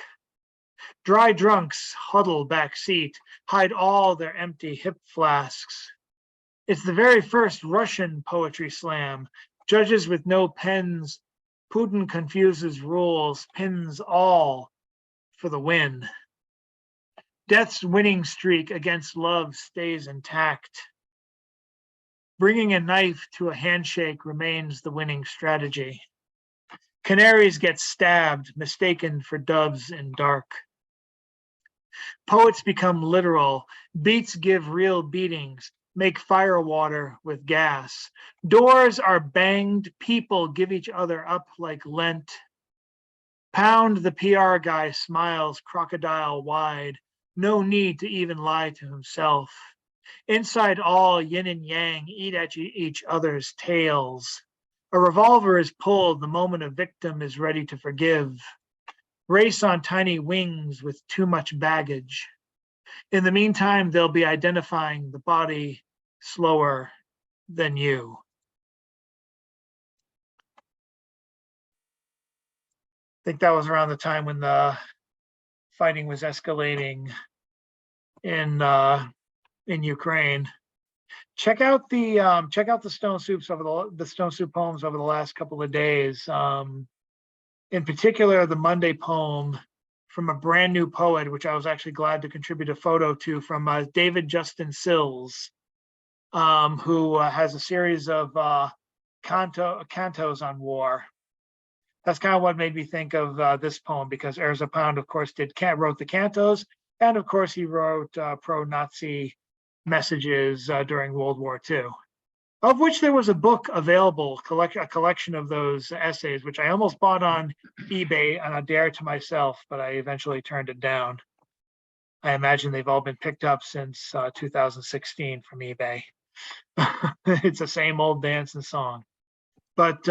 Dry drunks huddle back seat, hide all their empty hip flasks. It's the very first Russian poetry slam. Judges with no pens. Putin confuses rules, pins all for the win. Death's winning streak against love stays intact. Bringing a knife to a handshake remains the winning strategy. Canaries get stabbed, mistaken for doves in dark. Poets become literal, beats give real beatings, make fire water with gas. Doors are banged, people give each other up like Lent. Pound, the PR guy, smiles crocodile wide, no need to even lie to himself. Inside all yin and yang eat at each other's tails. A revolver is pulled the moment a victim is ready to forgive. Race on tiny wings with too much baggage. In the meantime, they'll be identifying the body slower than you. I think that was around the time when the fighting was escalating in Ukraine. Check out the Stone Soups over the Stone Soup poems over the last couple of days. In particular, the Monday poem from a brand new poet, which I was actually glad to contribute a photo to, from David Justin Sills, who has a series of cantos on war. That's kind of what made me think of this poem, because Erza Pound, of course, wrote the cantos, and of course he wrote pro-Nazi messages during World War II, of which there was a book available, a collection of those essays, which I almost bought on eBay on a dare to myself, but I eventually turned it down. I imagine they've all been picked up since 2016 from eBay. It's the same old dance and song. But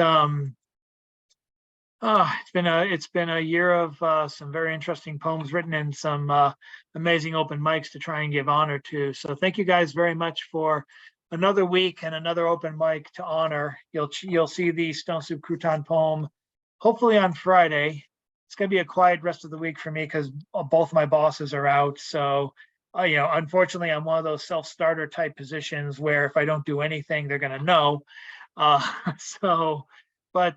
it's been a year of some very interesting poems written and some amazing open mics to try and give honor to. So thank you guys very much for another week and another open mic to honor. You'll see the Stone Soup Crouton poem hopefully on Friday. It's going to be a quiet rest of the week for me because both my bosses are out. So, unfortunately, I'm one of those self-starter type positions where if I don't do anything, they're going to know. But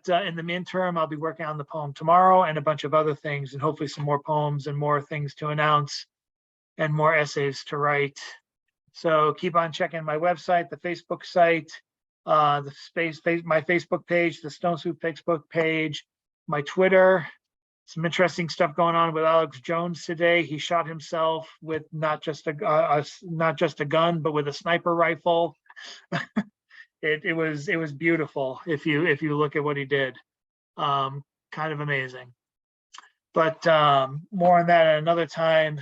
in the interim, I'll be working on the poem tomorrow and a bunch of other things, and hopefully some more poems and more things to announce and more essays to write. So keep on checking my website, the Facebook site, my Facebook page, the Stone Soup Facebook page, my Twitter. Some interesting stuff going on with Alex Jones today. He shot himself with not just a gun, but with a sniper rifle. It was beautiful if you look at what he did. Kind of amazing. But more on that at another time.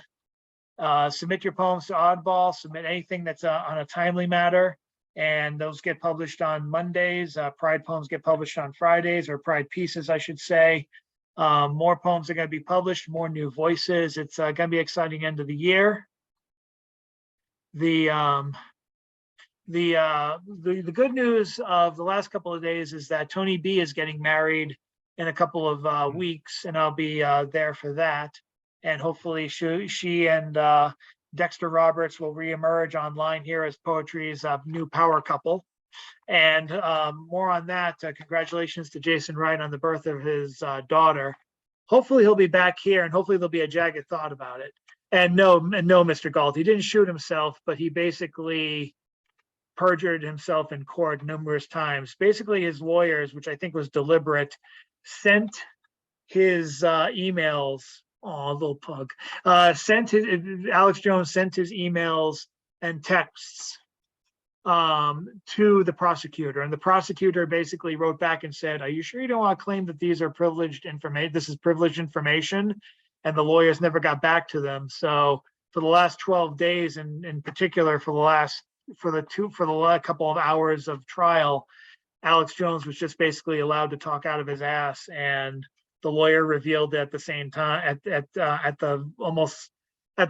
Submit your poems to Oddball. Submit anything that's on a timely matter, and those get published on Mondays. Pride poems get published on Fridays, or Pride pieces, I should say. More poems are going to be published, more new voices. It's going to be an exciting end of the year. The good news of the last couple of days is that Tony B is getting married in a couple of weeks, and I'll be there for that. And hopefully she and Dexter Roberts will reemerge online here as poetry's new power couple. And more on that. Congratulations to Jason Wright on the birth of his daughter. Hopefully he'll be back here, and hopefully there'll be a jagged thought about it. And no, Mr. Galt, he didn't shoot himself, but he basically perjured himself in court numerous times. Basically, his lawyers, which I think was deliberate, sent his emails. Oh, little pug. Alex Jones sent his emails and texts to the prosecutor, and the prosecutor basically wrote back and said, "Are you sure you don't want to claim that these are privileged information? This is privileged information," and the lawyers never got back to them. So for the last 12 days, and in particular for the couple of hours of trial, Alex Jones was just basically allowed to talk out of his ass, and the lawyer revealed at the same time at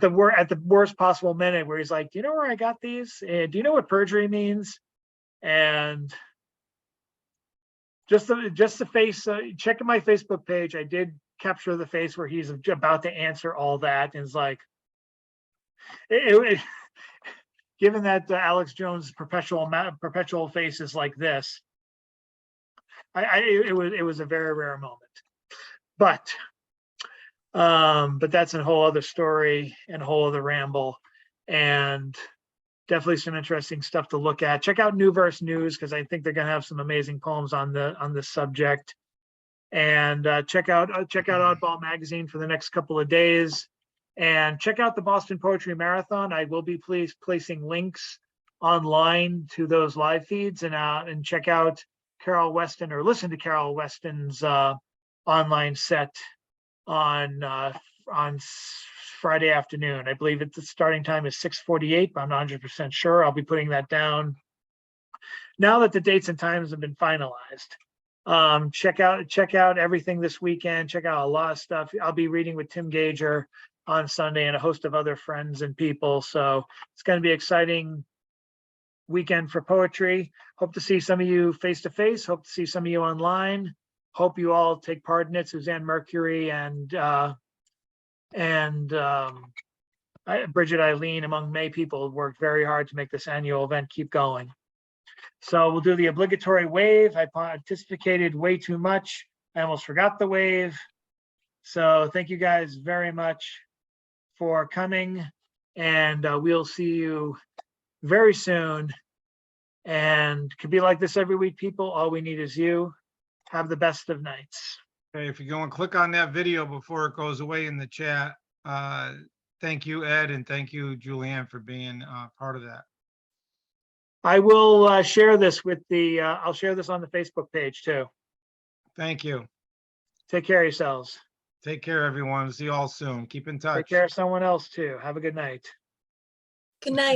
the worst possible minute, where he's like, "Do you know where I got these? Do you know what perjury means?" And just the face, checking my Facebook page, I did capture the face where he's about to answer all that, and it's like, given that Alex Jones' perpetual face is like this, it was a very rare moment. But that's a whole other story and a whole other ramble, and definitely some interesting stuff to look at. Check out New Verse News, because I think they're going to have some amazing poems on this subject. And check out Oddball Magazine for the next couple of days, and check out the Boston Poetry Marathon. I will be placing links online to those live feeds, and check out Carol Weston, or listen to Carol Weston's online set on Friday afternoon. I believe the starting time is 6:48, but I'm not 100% sure. I'll be putting that down now that the dates and times have been finalized. Check out everything this weekend. Check out a lot of stuff. I'll be reading with Tim Gager on Sunday and a host of other friends and people. So it's going to be an exciting weekend for poetry. Hope to see some of you face to face. Hope to see some of you online. Hope you all take part in it. Suzanne Mercury and And Bridget Eileen, among May people, worked very hard to make this annual event keep going. So we'll do the obligatory wave. I participated way too much. I almost forgot the wave. So thank you guys very much for coming, and we'll see you very soon. And could be like this every week, people. All we need is you. Have the best of nights. Okay, if you go and click on that video before it goes away in the chat, thank you, Ed, and thank you, Julianne, for being part of that. I will share this with the, I'll share this on the Facebook page too. Thank you. Take care of yourselves. Take care, everyone. See you all soon. Keep in touch. Take care of someone else too. Have a good night. Good night.